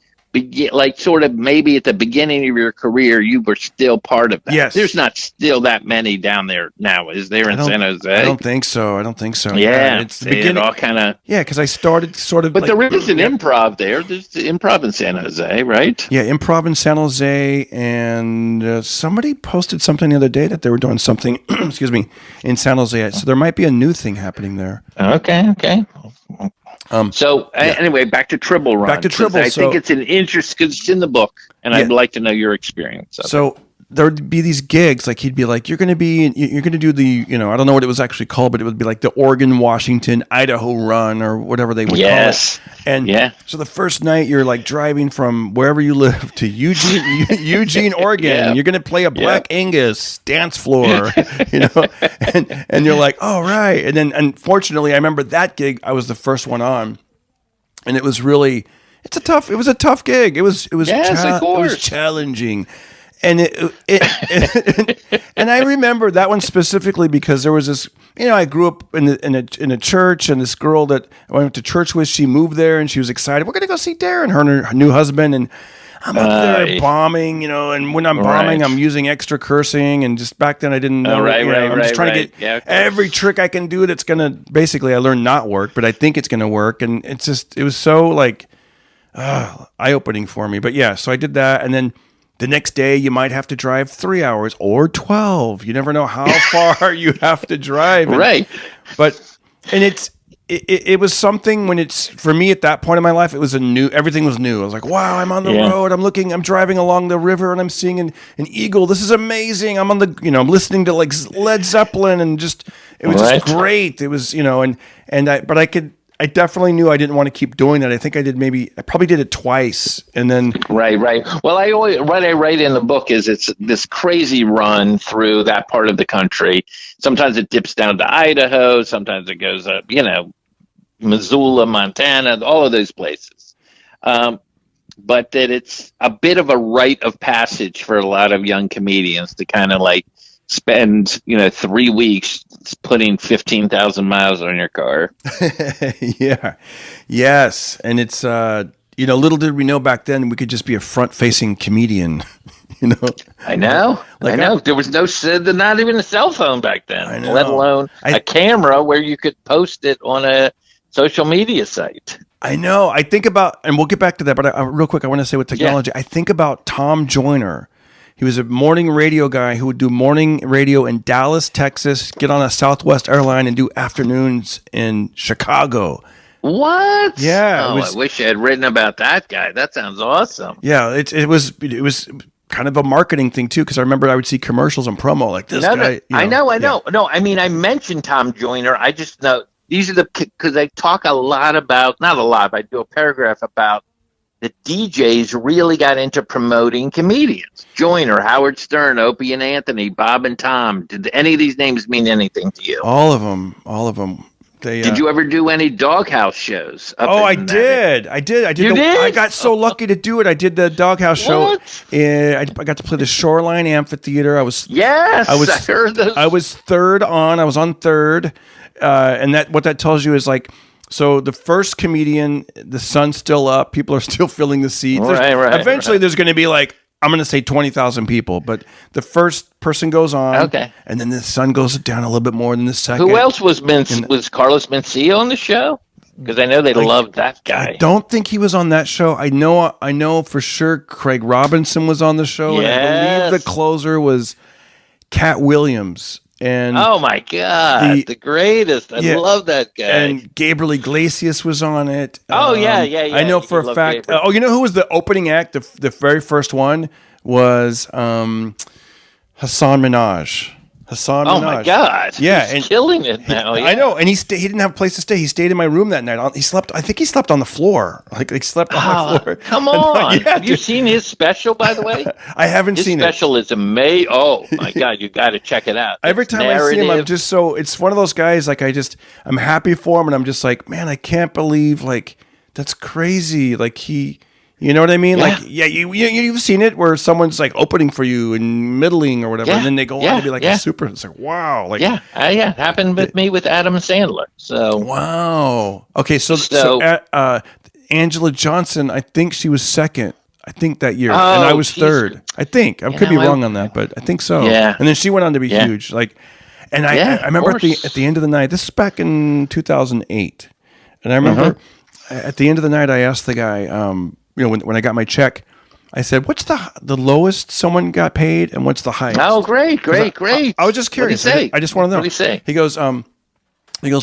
E: sort of maybe at the beginning of your career, you were still part of that.
B: Yes.
E: There's not still that many down there now, is there, in San Jose?
B: I don't think so.
E: Yeah.
B: It's the beginning.
E: All kind of.
B: Yeah, because I started sort of.
E: But there is an improv there. There's the improv in San Jose, right?
B: Yeah, improv in San Jose, and somebody posted something the other day that they were doing something. excuse me, in San Jose. So there might be a new thing happening there.
E: Okay. Anyway, back to Tribble Run.
B: Back to Tribble.
E: I think it's an interest because it's in the book, and I'd like to know your experience.
B: So there would be these gigs, like he'd be like, you're going to do the, I don't know what it was actually called, but it would be like the Oregon, Washington, Idaho Run or whatever they would call it. And so the first night you're like driving from wherever you live to Eugene, Oregon.
E: Yeah.
B: You're going to play a Black Angus dance floor, and you're like, oh, right. And then unfortunately, I remember that gig, I was the first one on, and it was really, it was a tough gig. It was challenging. And and I remember that one specifically because there was this, I grew up in a church, and this girl that I went to church with, she moved there and she was excited. We're going to go see Darren, her and her new husband. And I'm up there bombing, and when I'm bombing, I'm using extra cursing. And just back then I didn't know. I'm just trying to get every trick I can do that's going to, basically I learned not work, but I think it's going to work. And it was so like eye-opening for me. But yeah, so I did that. And then the next day, you might have to drive 3 hours or 12. You never know how far you have to drive.
E: Right.
B: And it was something when for me at that point in my life, everything was new. I was like, wow, I'm on the road. I'm driving along the river and I'm seeing an eagle. This is amazing. I'm I'm listening to like Led Zeppelin and it was just great. It was, I definitely knew I didn't want to keep doing that. I think I probably did it twice, and then
E: right. Well, what I write in the book is it's this crazy run through that part of the country. Sometimes it dips down to Idaho. Sometimes it goes up, Missoula, Montana, all of those places. But that it's a bit of a rite of passage for a lot of young comedians to kind of like spend 3 weeks putting 15,000 miles on your car.
B: Yes, and it's little did we know back then we could just be a front-facing comedian.
E: I know. There was not even a cell phone back then, let alone a camera where you could post it on a social media site.
B: I know. I think about, and we'll get back to that, but real quick, I want to say with technology, I think about Tom Joyner. He was a morning radio guy who would do morning radio in Dallas, Texas, get on a Southwest airline and do afternoons in Chicago.
E: What?
B: Yeah,
E: Oh, I wish I had written about that guy. That sounds awesome.
B: Yeah, it was kind of a marketing thing too, because I remember I would see commercials and promo like this guy.
E: I know. No, I mean, I mentioned Tom Joyner. I just know these are because I talk a lot about, not a lot, but I do a paragraph about the DJs really got into promoting comedians. Joyner, Howard Stern, Opie and Anthony, Bob and Tom. Did any of these names mean anything to you?
B: All of them.
E: Did you ever do any Doghouse shows?
B: I did. I did.
E: You did?
B: I got so lucky to do it. I did the Doghouse show. I got to play the Shoreline Amphitheater. I heard those.
E: I
B: was third on. I was on third, and what that tells you is like. So the first comedian, the sun's still up. People are still filling the seats. Eventually, there's going to be like, I'm going to say 20,000 people, but the first person goes on,
E: okay,
B: and then the sun goes down a little bit more than the second.
E: Who else was Carlos Mencia on the show? Because I know they loved that guy.
B: I don't think he was on that show. I know for sure Craig Robinson was on the show,
E: yes.
B: And I believe the closer was Cat Williams. And
E: oh my God, the greatest! I love that guy.
B: And Gabriel Iglesias was on it.
E: Oh yeah.
B: I know for a fact. You know who was the opening act? The very first one was Hassan Minaj.
E: Oh my God!
B: Yeah,
E: he's killing it now.
B: I know, and he didn't have a place to stay. He stayed in my room that night. He slept. I think he slept on the floor. Like he slept on my floor.
E: Come on! Have you seen his special? By the way,
B: I haven't seen it.
E: His special is amazing. Oh my God! You got to check it out.
B: Every time I see him, I'm just so. It's one of those guys. Like I'm happy for him, and I'm just like, man, I can't believe that's crazy. Like he. You know what I mean?
E: Yeah.
B: Like, you've seen it where someone's like opening for you and middling or whatever, and then they go on to be like a super. It's like, wow. Like,
E: it happened with me with Adam Sandler. So
B: wow. Okay, so Angela Johnson, I think she was second. I think that year, and I was third. I think I could be wrong on that, but I think so.
E: Yeah.
B: And then she went on to be huge. Like, and I remember at the end of the night. This is back in 2008, and I remember at the end of the night, I asked the guy. When I got my check, I said, "What's the lowest someone got paid, and what's the highest?"
E: Oh, great! I was
B: just curious.
E: What did he say?
B: I just want to know.
E: What did he say?
B: He goes,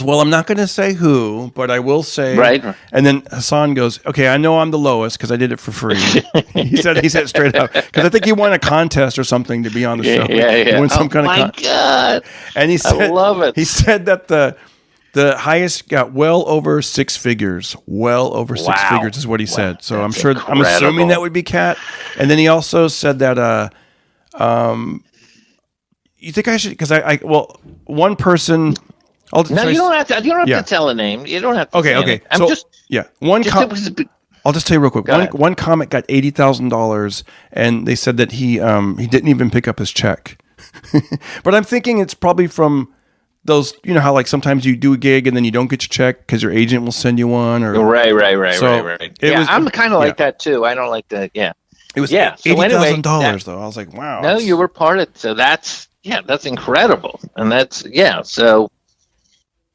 B: "Well, I'm not going to say who, but I will say."
E: Right.
B: And then Hassan goes, "Okay, I know I'm the lowest because I did it for free." he said it straight up because I think he won a contest or something to be on the show.
E: Yeah.
B: He won some kind of contest.
E: God!
B: And he said,
E: I love it.
B: He said that the highest got well over six figures. Well over six figures is what he said. So I'm assuming that would be Cat. And then he also said that you think I should, because one person.
E: You don't have to tell a name. You don't have to.
B: Okay. I'll just tell you real quick. One comic got $80,000, and they said that he didn't even pick up his check. But I'm thinking it's probably from those, you know how like sometimes you do a gig and then you don't get your check because your agent will send you one, or
E: right. I'm kind of like that too. I don't like that. Yeah,
B: it was $80,000 though. I was like, wow.
E: No, you were part of it. So that's incredible, and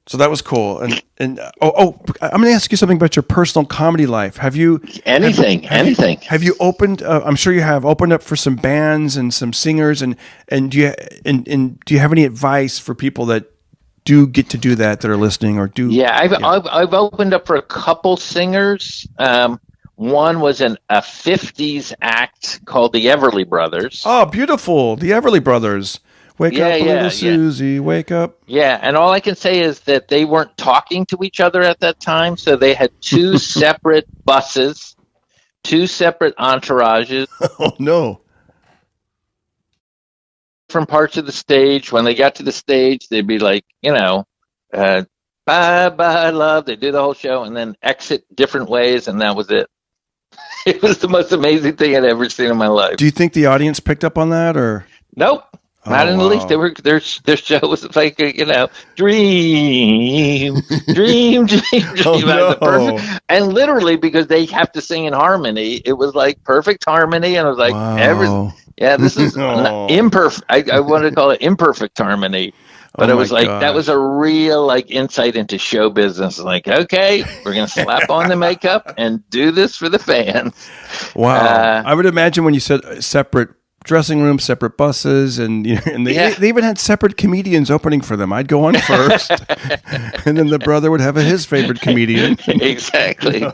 B: so that was cool. And I'm going to ask you something about your personal comedy life. Have you
E: anything?
B: Have you opened? I'm sure you have opened up for some bands and some singers. And do you have any advice for people that do get to do that are listening or do?
E: Yeah, I've opened up for a couple singers. One was a 50s act called the Everly Brothers.
B: Oh, beautiful. The Everly Brothers. Wake up, little Susie, wake up.
E: Yeah, and all I can say is that they weren't talking to each other at that time, so they had two separate buses, two separate entourages.
B: Oh, no.
E: Different parts of the stage. When they got to the stage, they'd be like, bye, bye, love. They do the whole show and then exit different ways, and that was it. It was the most amazing thing I'd ever seen in my life.
B: Do you think the audience picked up on that, or?
E: Nope. Not in the least. They were their show was like dream.
B: Oh, no.
E: And literally because they have to sing in harmony, it was like perfect harmony, and I was like, this is imperfect. I wanted to call it imperfect harmony, but it was like that was a real like insight into show business. Like, okay, we're gonna slap on the makeup and do this for the fans.
B: Wow, I would imagine when you said separate dressing rooms, separate buses, and they even had separate comedians opening for them. I'd go on first, and then the brother would have his favorite comedian.
E: Exactly.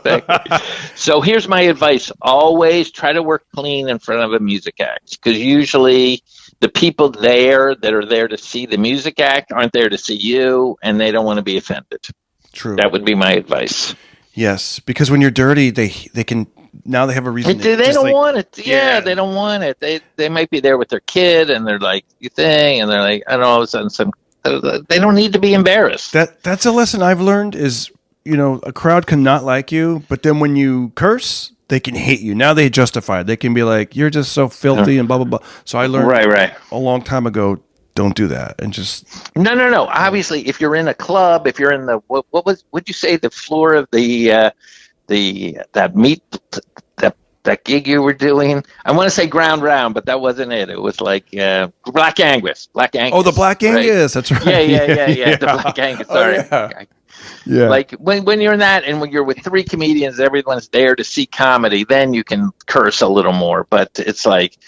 E: So here's my advice: always try to work clean in front of a music act, because usually the people there that are there to see the music act aren't there to see you, and they don't want to be offended.
B: True.
E: That would be my advice.
B: Yes, because when you're dirty, they can. Now they have a reason.
E: They don't want it. Yeah, they don't want it. They might be there with their kid, and they're like, "You think?" And they're like, "I don't know." All of a sudden, they don't need to be embarrassed.
B: That's a lesson I've learned. Is a crowd can not like you, but then when you curse, they can hate you. Now they justify it. They can be like, "You're just so filthy," and blah blah blah. So I learned a long time ago. Don't do that, and just
E: no. Obviously, if you're in a club, if you're in the what'd you say, the floor of that gig you were doing? I want to say Ground Round, but that wasn't it. It was like Black Angus.
B: Oh, the Black Angus. Right? That's right.
E: Yeah. The Black Angus. Sorry.
B: Yeah.
E: Like when you're in that, and when you're with three comedians, everyone's there to see comedy. Then you can curse a little more. But it's like,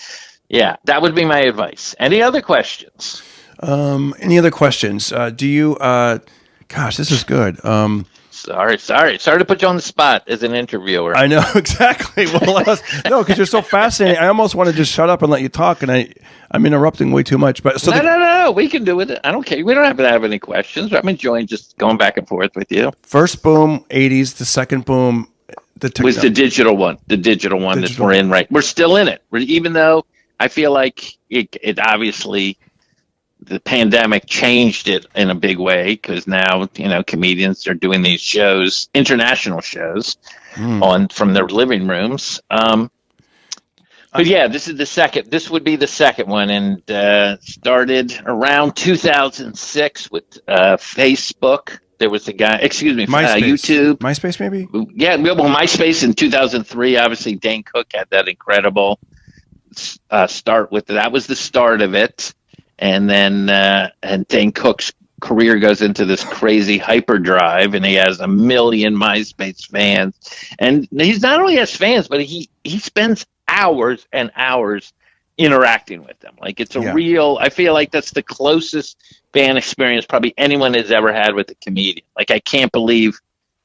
E: yeah, that would be my advice. Any other questions?
B: Any other questions? Do you? Gosh, this is good.
E: Sorry to put you on the spot as an interviewer.
B: I know exactly. Well, no, because you're so fascinating. I almost want to just shut up and let you talk, and I'm interrupting way too much. But
E: no, we can do it. I don't care. We don't have to have any questions. I'm enjoying just going back and forth with you.
B: First boom, 80s. The second boom,
E: was the digital one. The digital one that we're in. Right, we're still in it. Even though I feel like it obviously. The pandemic changed it in a big way, because now comedians are doing these shows, international shows, from their living rooms. But yeah, this is the second. This would be the second one, and started around 2006 with Facebook. There was a guy. Excuse me, YouTube,
B: MySpace, maybe.
E: Yeah, well, MySpace in 2003. Obviously, Dane Cook had that incredible start with it. That was the start of it. And then and Dane Cook's career goes into this crazy hyperdrive, and he has 1 million MySpace fans. And he's not only has fans, but he spends hours and hours interacting with them. Like, it's a real, I feel like that's the closest fan experience probably anyone has ever had with a comedian. Like, I can't believe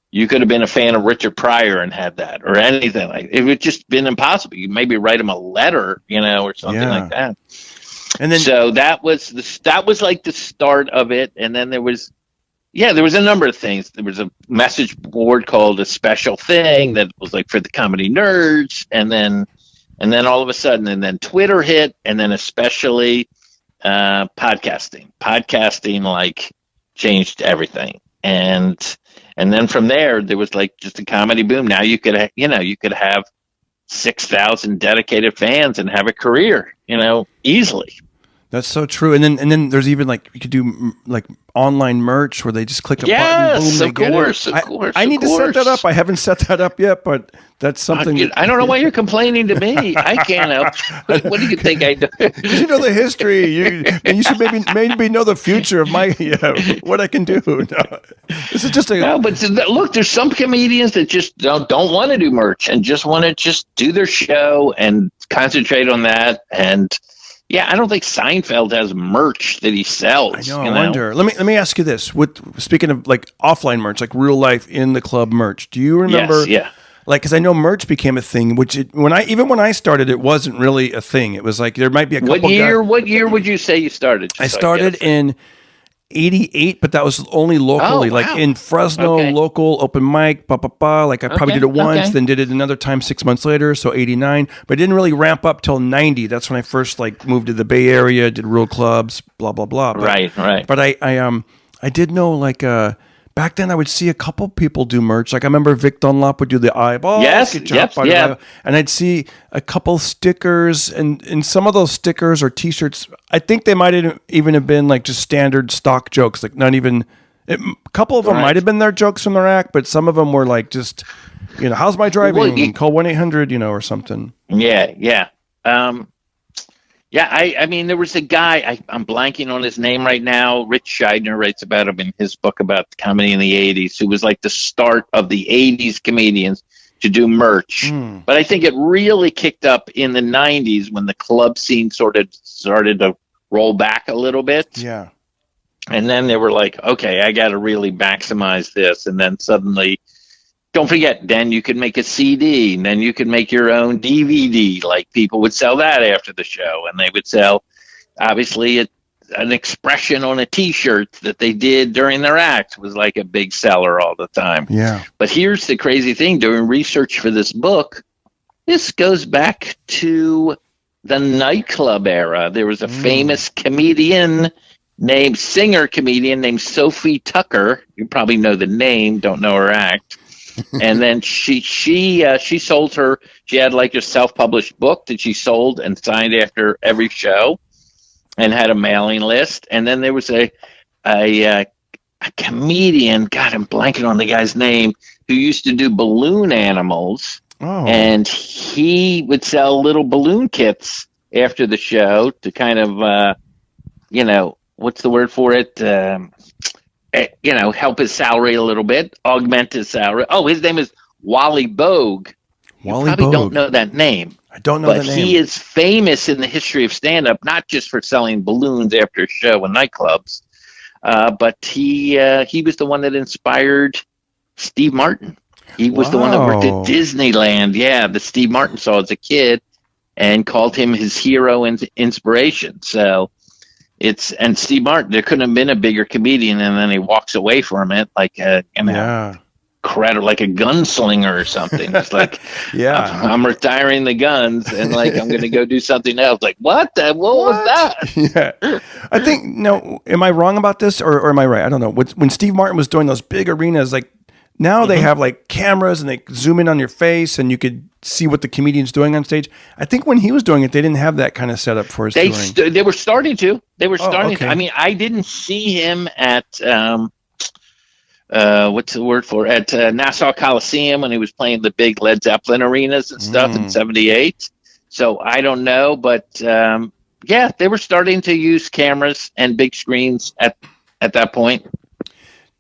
E: you could have been a fan of Richard Pryor and had that, or anything. Like, it would just been impossible. You maybe write him a letter, or something like that. And then, so that was like the start of it. And then there was a number of things. There was a message board called A Special Thing that was like for the comedy nerds. And then all of a sudden, and then Twitter hit, and then especially podcasting. Podcasting like changed everything. And then from there was like just a comedy boom. Now you could have 6,000 dedicated fans and have a career, easily.
B: That's so true. And then there's even like, you could do like online merch where they just click a button, boom, they get it.
E: Of course.
B: I need to set that up. I haven't set that up yet, but that's something.
E: I don't know why you're complaining to me. I can't help. What do you think I do?
B: Because you know the history. You should maybe know the future of my what I can do. No, this is just
E: but look, there's some comedians that just don't want to do merch and just want to just do their show and concentrate on that. And yeah, I don't think Seinfeld has merch that he sells.
B: I wonder. Let me ask you this: speaking of like offline merch, like real life in the club merch, do you remember?
E: Yes, yeah.
B: Like, because I know merch became a thing, when I started, it wasn't really a thing. It was like there might be a couple.
E: What year would you say you started?
B: I started in '88, but that was only locally, like in Fresno, local open mic, Like I probably did it once, then did it another time 6 months later, so '89. But it didn't really ramp up till '90. That's when I first like moved to the Bay Area, did real clubs, blah blah blah. But,
E: right.
B: But I did know like back then I would see a couple people do merch. Like I remember Vic Dunlop would do the eyeballs.
E: Yes,
B: and I'd see a couple stickers, and some of those stickers or T-shirts, I think they might even have been like just standard stock jokes, like not even. A couple of them might have been their jokes from their act, but some of them were like just, how's my driving? Call 1-800, or something.
E: Yeah. I mean, there was a guy, I'm blanking on his name right now. Rich Scheidner writes about him in his book about comedy in the 80s, who was like the start of the 80s comedians to do merch. But I think it really kicked up in the 90s when the club scene sort of started to roll back a little bit.
B: Yeah.
E: And then they were like, okay, I got to really maximize this. And then suddenly, don't forget, then you could make a CD, and then you could make your own DVD. Like, people would sell that after the show, and they would sell, obviously, an expression on a T-shirt that they did during their act was like a big seller all the time.
B: Yeah.
E: But here's the crazy thing: doing research for this book, this goes back to the nightclub era. There was a famous singer-comedian named Sophie Tucker. You probably know the name, don't know her act. And then she sold her. She had like a self-published book that she sold and signed after every show, and had a mailing list. And then there was a comedian. God, I'm blanking on the guy's name, who used to do balloon animals.
B: Oh.
E: And he would sell little balloon kits after the show to kind of, what's the word for it? Help his salary a little bit, augment his salary. Oh, his name is Wally Bogue.
B: Wally
E: You probably
B: Bogue.
E: don't know that name.
B: I don't know
E: But
B: the name.
E: he is famous in the history of stand-up, not just for selling balloons after a show in nightclubs, but he was the one that inspired Steve Martin. He was the one that worked at
B: Wow.
E: Disneyland. Yeah, that Steve Martin saw as a kid and called him his hero and inspiration. So and Steve Martin, there couldn't have been a bigger comedian, and then he walks away from it like a gunslinger or something. It's like,
B: Yeah.
E: I'm retiring the guns and like I'm going to go do something else. Like, what was that?
B: Yeah. I think, no, am I wrong about this or am I right? I don't know. When Steve Martin was doing those big arenas, like now they have like cameras and they zoom in on your face and you could see what the comedian's doing on stage. I think when he was doing it, they didn't have that kind of setup for his touring.
E: They were starting to.
B: Okay.
E: I mean, I didn't see him at what's the word for it? At Nassau Coliseum when he was playing the big Led Zeppelin arenas and stuff in '78. So I don't know, but they were starting to use cameras and big screens at that point.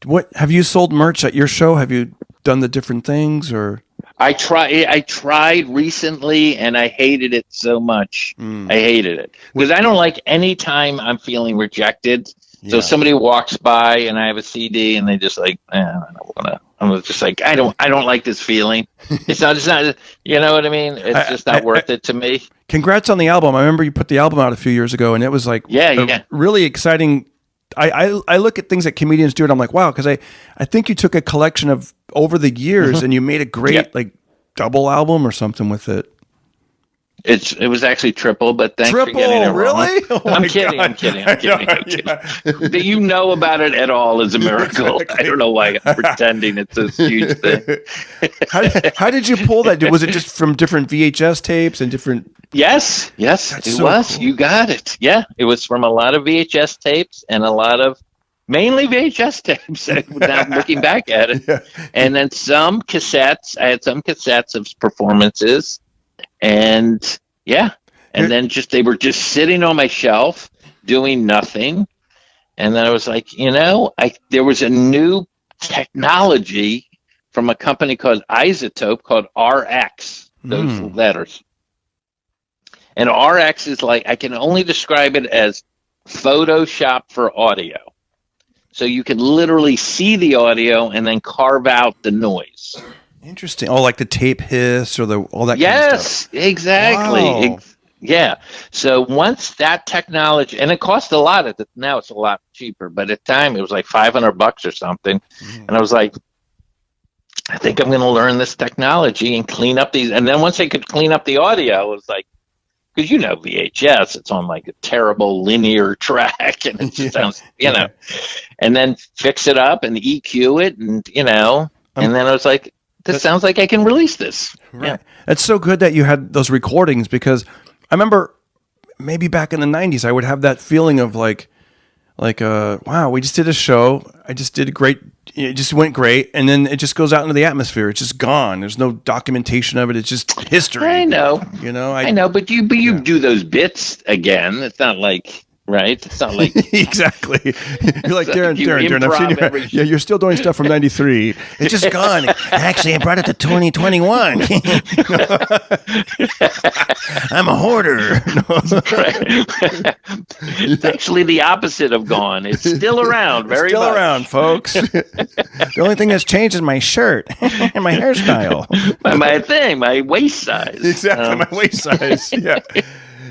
B: What have you sold merch at your show? Have you done the different things or?
E: I tried recently and I hated it so much. I hated it because I don't like any time I'm feeling rejected. So somebody walks by and I have a CD and they just like, I don't want to. I'm just like, I don't like this feeling. It's not. You know what I mean? It's just not worth it to me.
B: Congrats on the album. I remember you put the album out a few years ago, and it was like really exciting. I look at things that comedians do, and I'm like, wow, because I think you took a collection of over the years and you made a great like double album or something with it.
E: It was actually triple, but thanks for getting it wrong.
B: Really? Oh
E: I'm kidding. That you know about it at all is a miracle. Exactly. I don't know why I'm pretending it's this huge thing.
B: How did you pull that? Was it just from different VHS tapes and different?
E: Yes,
B: That's
E: it
B: so
E: was.
B: cool.
E: You got it. Yeah, it was from a lot of VHS tapes and a lot of mainly VHS tapes. Now looking back at it, and then some cassettes. I had some cassettes of performances. And then they were just sitting on my shelf doing nothing. And then I was like, there was a new technology from a company called Isotope called RX, those letters. And RX is like, I can only describe it as Photoshop for audio. So you can literally see the audio and then carve out the noise.
B: Interesting. Oh, like the tape hiss or all that kind of stuff.
E: Yes, exactly.
B: Wow.
E: Yeah. So once that technology, and it cost a lot now it's a lot cheaper, but at the time it was like $500 or something. And I was like, I think I'm going to learn this technology and clean up these. And then once I could clean up the audio, it was like, because VHS, it's on like a terrible linear track and it just sounds, and then fix it up and EQ it and, and then I was like, this sounds like I can release this.
B: Right.
E: Yeah.
B: It's so good that you had those recordings because I remember maybe back in the 90s, I would have that feeling of like, wow, we just did a show. I just did great. It just went great. And then it just goes out into the atmosphere. It's just gone. There's no documentation of it. It's just history.
E: I know.
B: I
E: know, but you do those bits again. It's not like right? It's not like
B: Exactly. You're like, Darren,
E: you
B: Darren, I've seen
E: improv every-
B: you. Yeah, you're still doing stuff from 93. It's just gone. Actually, I brought it to 2021. I'm a hoarder.
E: it's actually the opposite of gone. It's still around, very
B: Still
E: much.
B: around, folks. The only thing that's changed is my shirt and my hairstyle.
E: my waist size.
B: Exactly, my waist size. Yeah.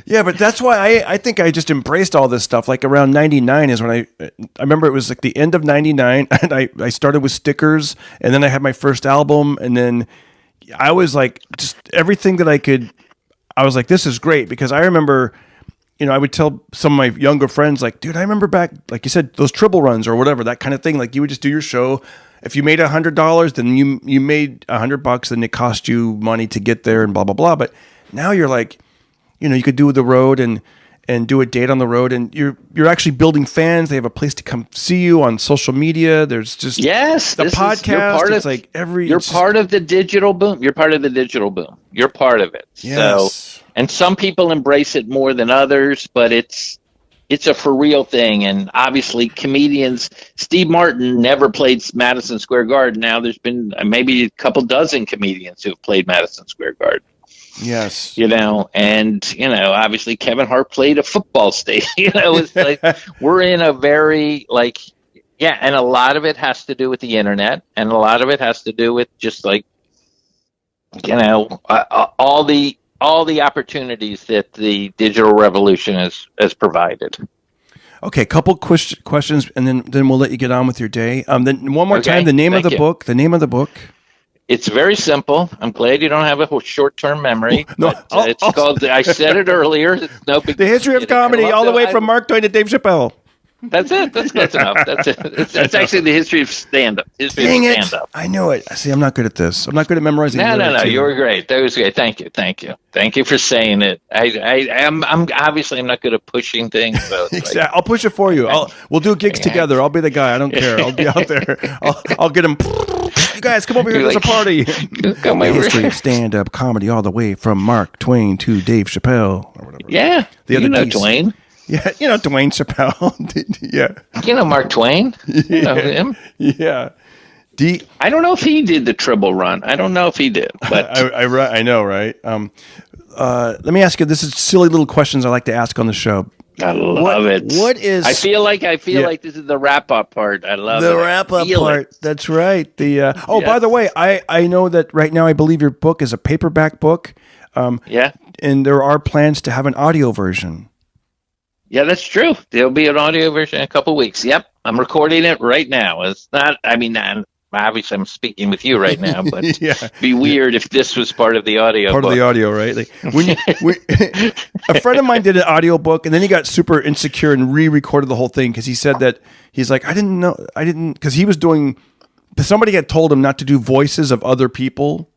B: Yeah, but that's why I think I just embraced all this stuff. Like around 99 is when I remember it was like the end of 99 and I started with stickers and then I had my first album and then I was like just everything that I was like, this is great because I remember, I would tell some of my younger friends like, dude, I remember back, like you said, those triple runs or whatever, that kind of thing. Like you would just do your show. If you made $100, then you made $100 and it cost you money to get there and blah, blah, blah. But now you're like, you could do the road and do a date on the road, and you're actually building fans. They have a place to come see you on social media. There's just the podcast. It's like
E: you're part of the digital boom. You're part of the digital boom. You're part of it.
B: Yes.
E: So, and some people embrace it more than others, but it's a for real thing. And obviously, comedians. Steve Martin never played Madison Square Garden. Now there's been maybe a couple dozen comedians who have played Madison Square Garden.
B: Yes.
E: And obviously Kevin Hart played a football stadium. It's like we're in a very and a lot of it has to do with the internet, and a lot of it has to do with just all the opportunities that the digital revolution has provided.
B: Okay, couple questions, and then we'll let you get on with your day. Then one more time, the name of the book. The name of the book.
E: It's very simple. I'm glad you don't have a short-term memory.
B: No,
E: it's called. I said it earlier. It's no big.
B: The History of Comedy, all the way from Mark Twain to Dave Chappelle.
E: That's it. That's close enough. That's it. It's actually the history of stand-up.
B: Dang it! I knew it. See, I'm not good at this. I'm not good at memorizing.
E: No. You were great. That was great. Thank you for saying it. I'm obviously I'm not good at pushing things. So
B: exactly. I'll push it for you. We'll do gigs together. I'll be the guy. I don't care. I'll be out there. I'll get him. You guys, come over here. There's a party. The history of stand-up comedy, all the way from Mark Twain to Dave Chappelle, or whatever.
E: Yeah,
B: the other
E: Twain.
B: Yeah, Dwayne Chapelle. Yeah.
E: Mark Twain. You know him.
B: Yeah.
E: I don't know if he did the triple run. I don't know if he did, but
B: I know, right? Let me ask you. This is silly little questions I like to ask on the show.
E: I love it.
B: What is?
E: I feel like this is the wrap up part. I love
B: the wrap up part. It. That's right. Yes. By the way, I know that right now. I believe your book is a paperback book.
E: Yeah.
B: And there are plans to have an audio version.
E: Yeah, that's true. There'll be an audio version in a couple of weeks. Yep, I'm recording it right now. It's not. I mean, obviously, I'm speaking with you right now, but it'd be weird if this was part of the audio.
B: Part of the audio, right? Like a friend of mine did an audio book, and then he got super insecure and re-recorded the whole thing because he said that he's like, I didn't because he was doing. Somebody had told him not to do voices of other people.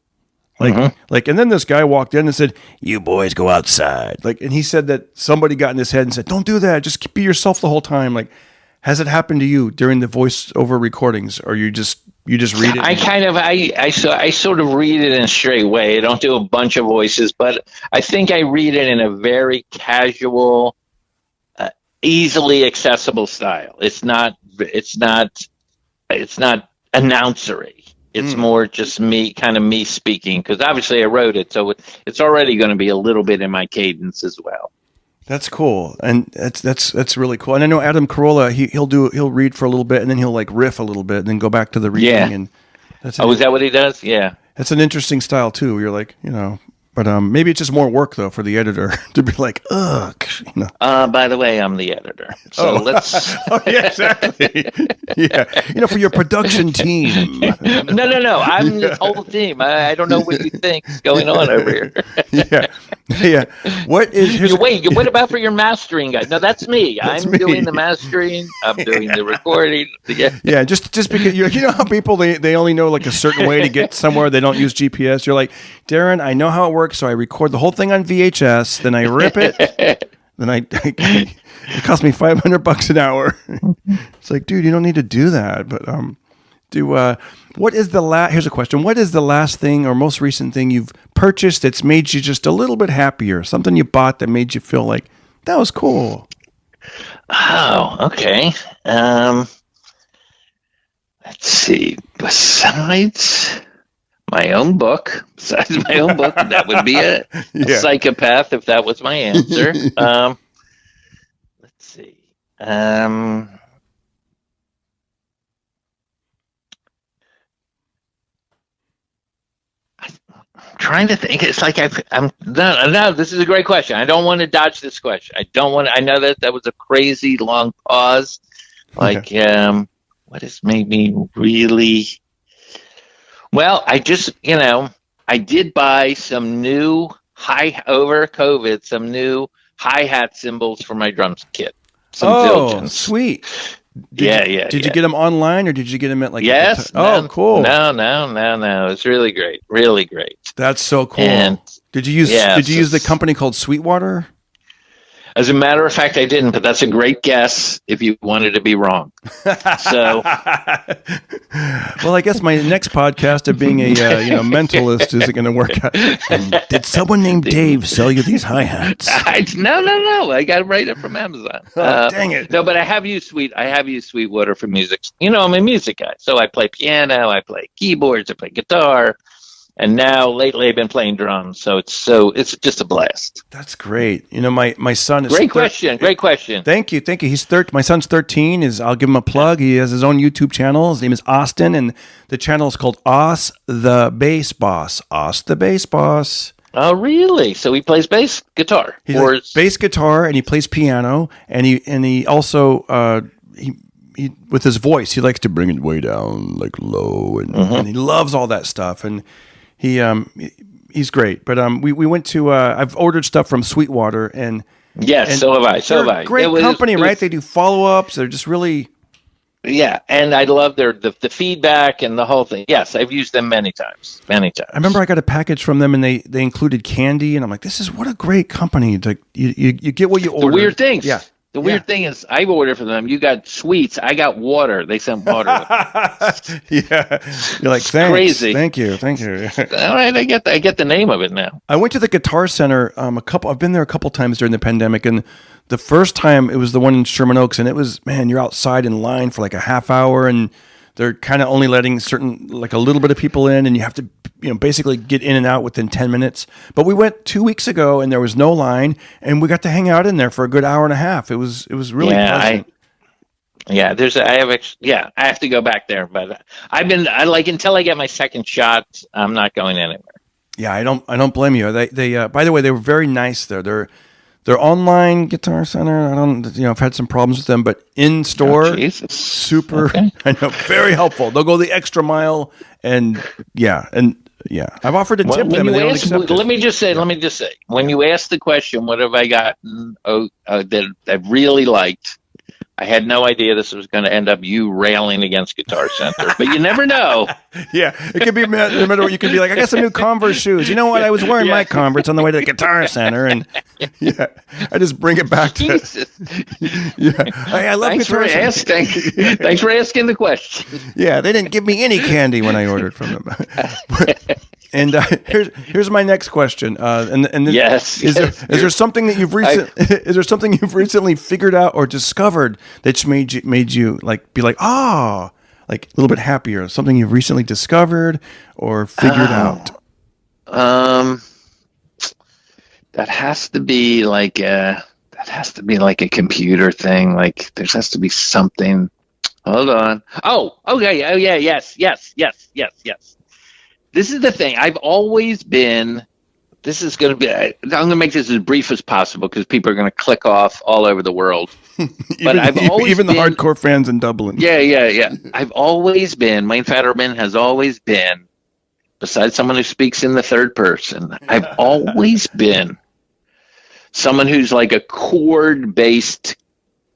B: And then this guy walked in and said, "You boys go outside." And he said that somebody got in his head and said, "Don't do that. Just be yourself the whole time." Like, has it happened to you during the voiceover recordings, or you just read it?
E: I sort of read it in a straight way. I don't do a bunch of voices, but I think I read it in a very casual, easily accessible style. It's not announcery. It's more just me speaking, because obviously I wrote it, so it's already going to be a little bit in my cadence as well.
B: That's cool, and that's really cool. And I know Adam Carolla, he'll read for a little bit, and then he'll riff a little bit, and then go back to the reading.
E: Yeah.
B: And
E: is that what he does? Yeah.
B: That's an interesting style too. You're like, but maybe it's just more work though for the editor to be like, ugh.
E: By the way, I'm the editor, so let's.
B: Oh yeah, exactly. Yeah, for your production team.
E: No. I'm the whole team. I don't know what you think is going on over here.
B: Yeah. What
E: about for your mastering guy? No, that's me. I'm doing the mastering. I'm doing the recording.
B: Yeah. Just because you know how people they only know like a certain way to get somewhere. They don't use GPS. You're like, Darren, I know how it works. So I record the whole thing on VHS, then I rip it, then it cost me $500 an hour. It's like, dude, you don't need to do that. But here's a question. What is the last thing or most recent thing you've purchased that's made you just a little bit happier? Something you bought that made you feel like that was cool.
E: Oh, okay. Let's see. Besides my own book, that would be a
B: Yeah.
E: psychopath if that was my answer. Let's see. Trying to think. It's like I'm no. This is a great question. I don't want to dodge this question. I don't want. I know that was a crazy long pause. Like, what has made me really? Well, I just I did buy some new over COVID, some new hi-hat cymbals for my drums kit. Some Zildjians.
B: Sweet.
E: Did
B: you get them online or did you get them at like?
E: Yes.
B: Cool.
E: No. It's really great. Really great.
B: That's so cool.
E: And
B: did you use the company called Sweetwater?
E: As a matter of fact, I didn't, but that's a great guess if you wanted to be wrong. So,
B: well, I guess my next podcast of being a mentalist isn't going to work out. And did someone named Dave sell you these hi-hats?
E: No. I got it right up from Amazon.
B: Dang it!
E: No, but I have used Sweetwater for music. I'm a music guy, so I play piano, I play keyboards, I play guitar. And now lately I've been playing drums, so it's just a blast.
B: That's great. My son is
E: Great question.
B: Thank you. He's my son's 13. I'll give him a plug. He has his own YouTube channel. His name is Austin, and the channel is called Os the Bass Boss. Os the Bass Boss.
E: Oh, really? So he plays bass guitar.
B: He plays bass guitar and he plays piano, and he also he with his voice he likes to bring it way down like low, and he loves all that stuff, and he's great. But we went to I've ordered stuff from Sweetwater, and
E: yes, so have I.
B: Great company, right? They do follow-ups. They're just really
E: and I love the feedback and the whole thing. Yes, I've used them many times. I
B: remember I got a package from them, and they included candy, and I'm like, what a great company. Like you get what you order.
E: The weird things.
B: Yeah.
E: The weird thing is, I ordered from them. You got sweets. I got water. They sent water.
B: Yeah, you're like, thanks,
E: crazy.
B: Thank you.
E: All right, I get the name of it now.
B: I went to the Guitar Center I've been there a couple times during the pandemic, and the first time it was the one in Sherman Oaks, and it was, man, you're outside in line for like a half hour, and they're kind of only letting a little bit of people in, and you have to basically get in and out within 10 minutes. But we went 2 weeks ago, and there was no line, and we got to hang out in there for a good hour and a half. It was really pleasant.
E: I have to go back there, but until I get my second shot, I'm not going anywhere.
B: Yeah, I don't blame you. They by the way, they were very nice there. Their online Guitar Center, I've had some problems with them, but in store, super. Okay. I know, very helpful. They'll go the extra mile, and I've offered to tip them, and they don't accept it.
E: Let me just say, when you ask the question, what have I gotten that I've really liked? I had no idea this was going to end up you railing against Guitar Center, but you never know.
B: Yeah, it could be no matter what. You could be like, I got some new Converse shoes. You know what? I was wearing my Converse on the way to the Guitar Center, and I just bring it back to. I love Guitar Center.
E: Thanks for asking the question.
B: Yeah, they didn't give me any candy when I ordered from them. And here's my next question. Is there something that you've recently figured out or discovered that's made you like be like, like a little bit happier? Something you've recently discovered or figured out?
E: That has to be like a computer thing. Like there has to be something. Hold on. Oh, okay. Oh yeah. Yes. This is the thing. I've always been. This is going to be. I'm going to make this as brief as possible because people are going to click off all over the world.
B: But I've always been, the hardcore fans in Dublin.
E: Yeah. I've always been. Wayne Federman has always been. Besides someone who speaks in the third person, I've always been someone who's like a chord-based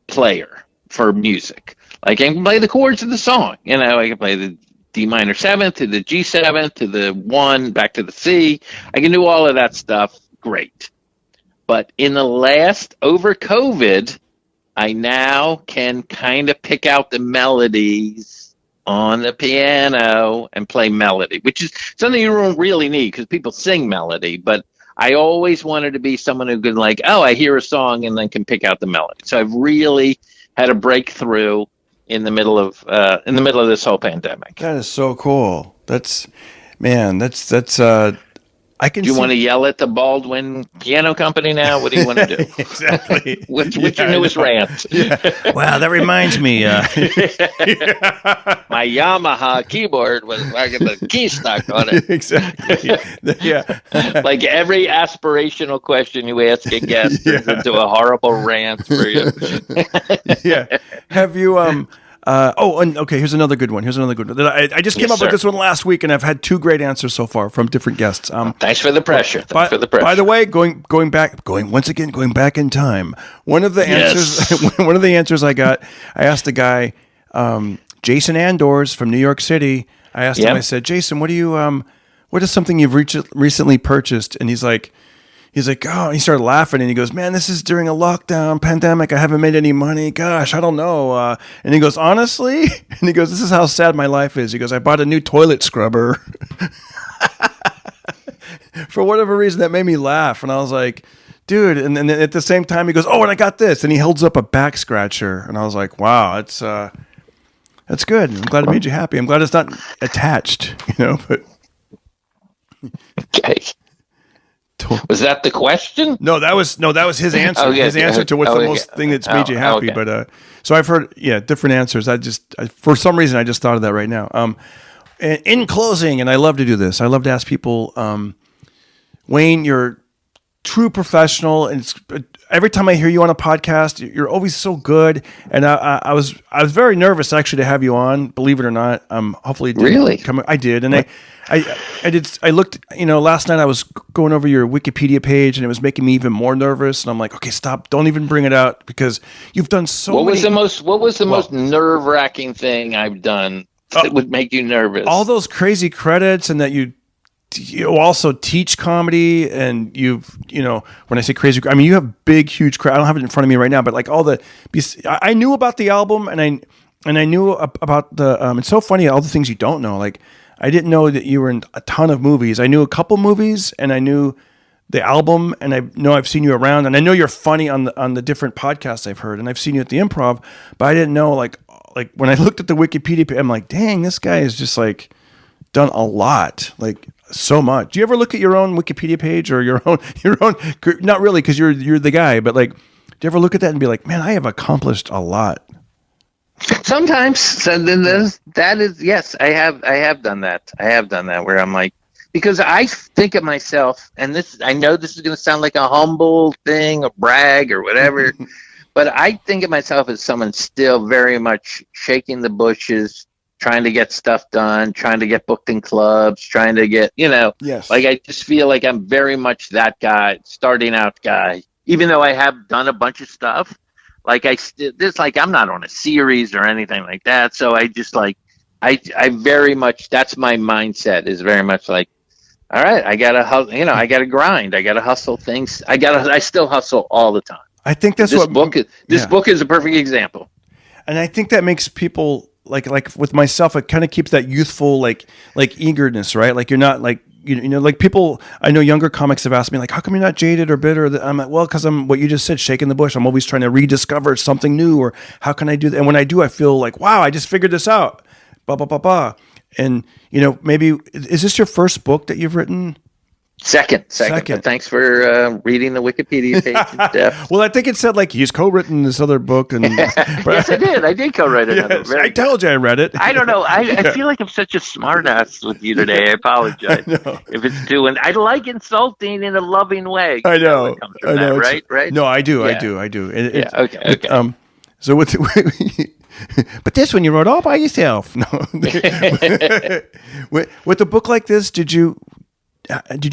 E: player for music. Like I can play the chords of the song. I can play the D minor 7th to the G7 to the 1 back to the C. I can do all of that stuff. Great. But over COVID, I now can kind of pick out the melodies on the piano and play melody, which is something you don't really need because people sing melody. But I always wanted to be someone who could like, oh, I hear a song and then can pick out the melody. So I've really had a breakthrough in the middle of this whole pandemic.
B: That is so cool. That's I can.
E: Do you want to yell at the Baldwin Piano Company now? What do you want to do?
B: Exactly.
E: What's your newest rant?
B: Wow, that reminds me.
E: My Yamaha keyboard was like the key stuck on it.
B: Exactly. Yeah.
E: Like every aspirational question you ask a guest turns into a horrible rant for you.
B: Yeah. Have you okay, here's another good one. I just came up with this one last week, and I've had 2 great answers so far from different guests.
E: Thanks for the pressure.
B: By the way, going back in time. One of the answers I got, I asked a guy, Jason Andors from New York City. I asked him. I said, Jason, what is something you've recently purchased? And he's like, oh, he started laughing and he goes, man, this is during a lockdown pandemic. I haven't made any money. Gosh, I don't know. And he goes, honestly? And he goes, this is how sad my life is. He goes, I bought a new toilet scrubber. For whatever reason, that made me laugh. And I was like, dude. And then at the same time, he goes, oh, and I got this. And he holds up a back scratcher. And I was like, wow, that's good. I'm glad it made you happy. I'm glad it's not attached, but.
E: Okay. Was that the question?
B: No, that was his answer. His answer to what's the most thing that's made you happy. Okay. But so I've heard different answers. For some reason I just thought of that right now. In closing, and I love to do this. I love to ask people, Wayne, you're a true professional, and every time I hear you on a podcast, you're always so good. And I was very nervous actually to have you on. Believe it or not, hopefully it did
E: really
B: come. I did, and I looked, last night I was going over your Wikipedia page and it was making me even more nervous. And I'm like, okay, stop. Don't even bring it out because you've done so many.
E: What was the most nerve-wracking thing I've done that would make you nervous?
B: All those crazy credits, and that you also teach comedy, and when I say crazy, I mean, you have big, huge I don't have it in front of me right now, but like I knew about the album and I knew about the, it's so funny, all the things you don't know. Like, I didn't know that you were in a ton of movies. I knew a couple movies, and I knew the album, and I know I've seen you around, and I know you're funny on the different podcasts I've heard, and I've seen you at the Improv, but I didn't know like when I looked at the Wikipedia page, I'm like, dang, this guy is just like done a lot, like so much. Do you ever look at your own Wikipedia page or your own? Not really, because you're the guy, but like, do you ever look at that and be like, man, I have accomplished a lot?
E: Sometimes, so then that is yes, I have done that. I have done that where I'm like, because I think of myself, and I know this is going to sound like a humble thing, a brag or whatever, but I think of myself as someone still very much shaking the bushes, trying to get stuff done, trying to get booked in clubs, trying to get,
B: yes.
E: Like I just feel like I'm very much that guy, starting out guy, even though I have done a bunch of stuff. Like I'm not on a series or anything like that. So I just like, I very much, that's my mindset, is very much like, all right, I gotta, I gotta grind. I gotta hustle things. I still hustle all the time. I
B: think that's
E: this book is a perfect example.
B: And I think that makes people like with myself, it kind of keeps that youthful, like eagerness, right? Like you're not like, like people, I know younger comics have asked me, like, how come you're not jaded or bitter? I'm like, well, because I'm what you just said, shaking the bush. I'm always trying to rediscover something new, or how can I do that? And when I do, I feel like, wow, I just figured this out. Blah, blah, blah, blah. And, maybe, is this your first book that you've written?
E: Second. But thanks for reading the Wikipedia page in depth.
B: Well, I think it said like he's co-written this other book, and
E: yes, I did. I did co-write another.
B: Yes, I told you I read it.
E: I don't know. I feel like I'm such a smartass with you today. I apologize if it's doing. I like insulting in a loving way.
B: I know. I know.
E: Right.
B: No, I do.
E: Yeah.
B: I do.
E: Okay.
B: So with. But this one you wrote all by yourself. No. With a book like this, did you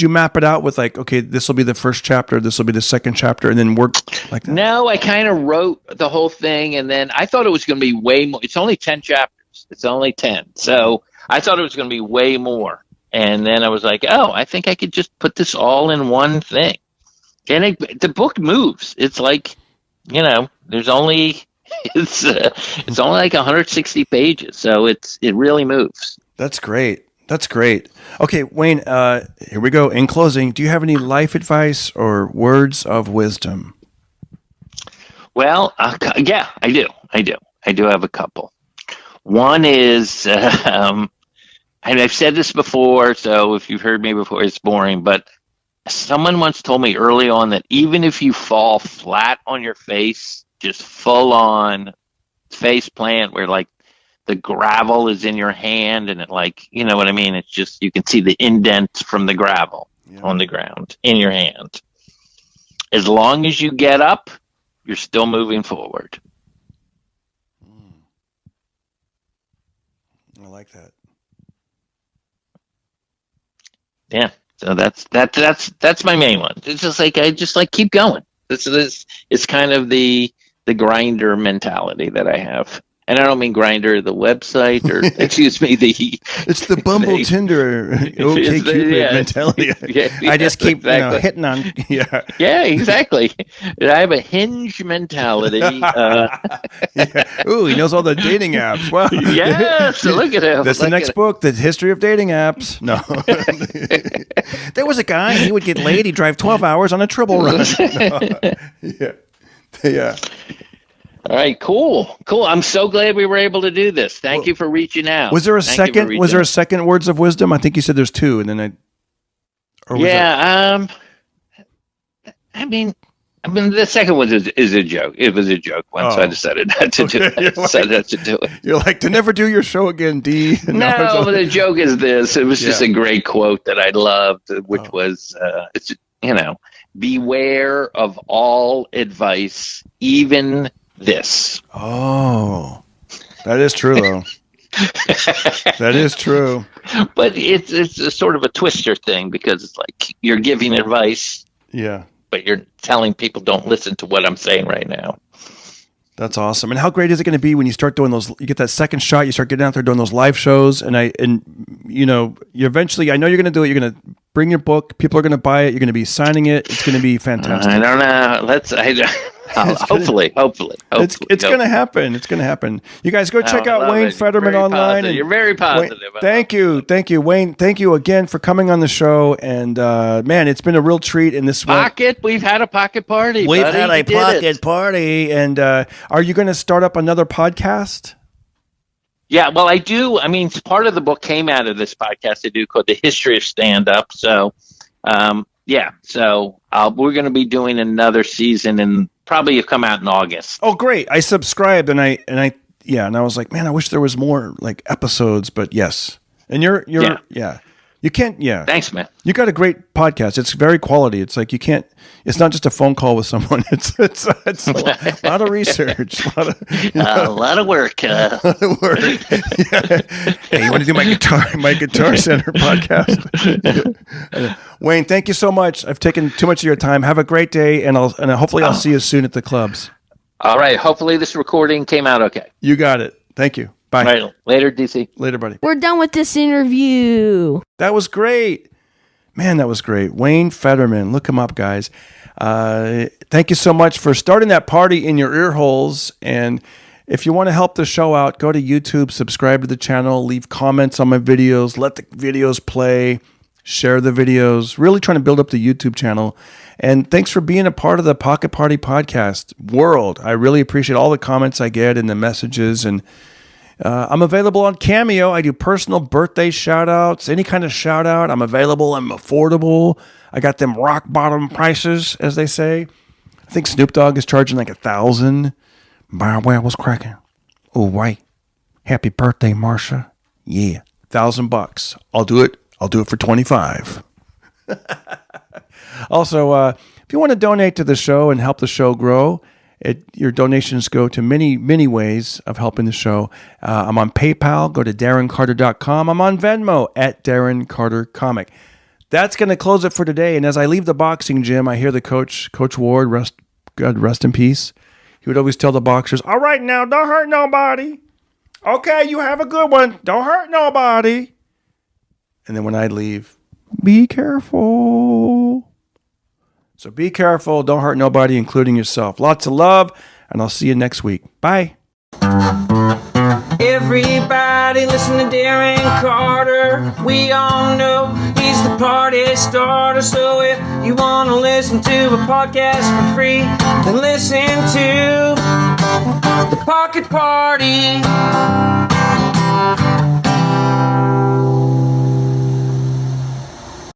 B: map it out with like, okay, this will be the first chapter, this will be the second chapter, and then work like that?
E: No, I kind of wrote the whole thing, and then I thought it was going to be way more. It's only 10 chapters. It's only 10. So I thought it was going to be way more. And then I was like, oh, I think I could just put this all in one thing. And the book moves. It's like, there's only... It's only like 160 pages, so it really moves.
B: That's great. That's great. Okay, Wayne, here we go. In closing, do you have any life advice or words of wisdom?
E: Well, yeah, I do. I do have a couple. One is, and I've said this before, so if you've heard me before, it's boring, but someone once told me early on that even if you fall flat on your face, just full on face plant where like the gravel is in your hand and it like, you know what I mean? It's just, you can see the indent from the gravel on the ground in your hand. As long as you get up, you're still moving forward.
B: I like that.
E: Yeah. So that's my main one. It's just like, I just like keep going. This is kind of the grinder mentality that I have. And I don't mean Grinder, the website, or excuse me,
B: it's the Bumble Tinder OK Cupid mentality. I just keep hitting on.
E: Yeah, exactly. I have a Hinge mentality.
B: Ooh, he knows all the dating apps. Wow.
E: Yes, look at him.
B: That's the next book, The History of Dating Apps. No. There was a guy, he would get laid, he'd drive 12 hours on a triple run. No. Yeah.
E: All right, cool. I'm so glad we were able to do this. Thank you for reaching out.
B: Was there a second? Was there a second words of wisdom? I think you said there's two, and then
E: I mean, the second one is a joke. It was a joke once, so I decided not to do it.
B: You're like, to never do your show again, D.
E: No, but the joke is this. It was just a great quote that I loved, which was, beware of all advice, even this.
B: Oh, that is true, though. That is true.
E: But it's a sort of a twister thing because it's like you're giving advice.
B: Yeah.
E: But you're telling people don't listen to what I'm saying right now.
B: That's awesome. And how great is it going to be when you start doing those, you get that second shot, you start getting out there doing those live shows you eventually, I know you're going to do it. You're going to bring your book. People are going to buy it. You're going to be signing it. It's going to be fantastic.
E: I don't know. Hopefully.
B: It's going to happen. It's going to happen. You guys go check out Wayne Federman online.
E: You're very positive.
B: Thank you, Wayne. Thank you again for coming on the show. And man, it's been a real treat. In this
E: we've had a pocket party.
B: We've had a pocket party. And are you going to start up another podcast?
E: Yeah, well, I do. I mean, part of the book came out of this podcast I do called The History of Standup. So, we're going to be doing another season and probably come out in August.
B: Oh, great. I subscribed and I was like, man, I wish there was more like episodes, but yes. And you're you can't,
E: Thanks, man.
B: You got a great podcast. It's very quality. It's like it's not just a phone call with someone. It's a lot of research, a
E: lot of work.
B: A lot of work. Yeah. Hey, you want to do my Guitar Center podcast? Wayne, thank you so much. I've taken too much of your time. Have a great day, and hopefully I'll see you soon at the clubs.
E: All right. Hopefully this recording came out okay.
B: You got it. Thank you. Bye.
E: Right. Later, DC.
B: Later, buddy.
D: We're done with this interview.
B: That was great. Man, that was great. Wayne Federman. Look him up, guys. Thank you so much for starting that party in your ear holes. And if you want to help the show out, go to YouTube, subscribe to the channel, leave comments on my videos, let the videos play, share the videos. Really trying to build up the YouTube channel. And thanks for being a part of the Pocket Party podcast world. I really appreciate all the comments I get and the messages. And I'm available on Cameo. I do personal birthday shout outs, any kind of shout out. I'm available. I'm affordable. I got them rock bottom prices, as they say. I think Snoop Dogg is charging like $1,000. Well, what's cracking? Oh, right. Happy birthday, Marsha. Yeah. $1,000. I'll do it. I'll do it for 25. Also, if you want to donate to the show and help the show grow, your donations go to many, many ways of helping the show. I'm on PayPal. Go to DarrenCarter.com. I'm on Venmo at Darren Carter Comic. That's going to close it for today. And as I leave the boxing gym, I hear the Coach Ward, God rest in peace. He would always tell the boxers, all right, now, don't hurt nobody. Okay, you have a good one. Don't hurt nobody. And then when I'd leave, be careful. So be careful. Don't hurt nobody, including yourself. Lots of love, and I'll see you next week. Bye.
F: Everybody listen to Darren Carter. We all know he's the party starter. So if you want to listen to a podcast for free, then listen to The Pocket Party.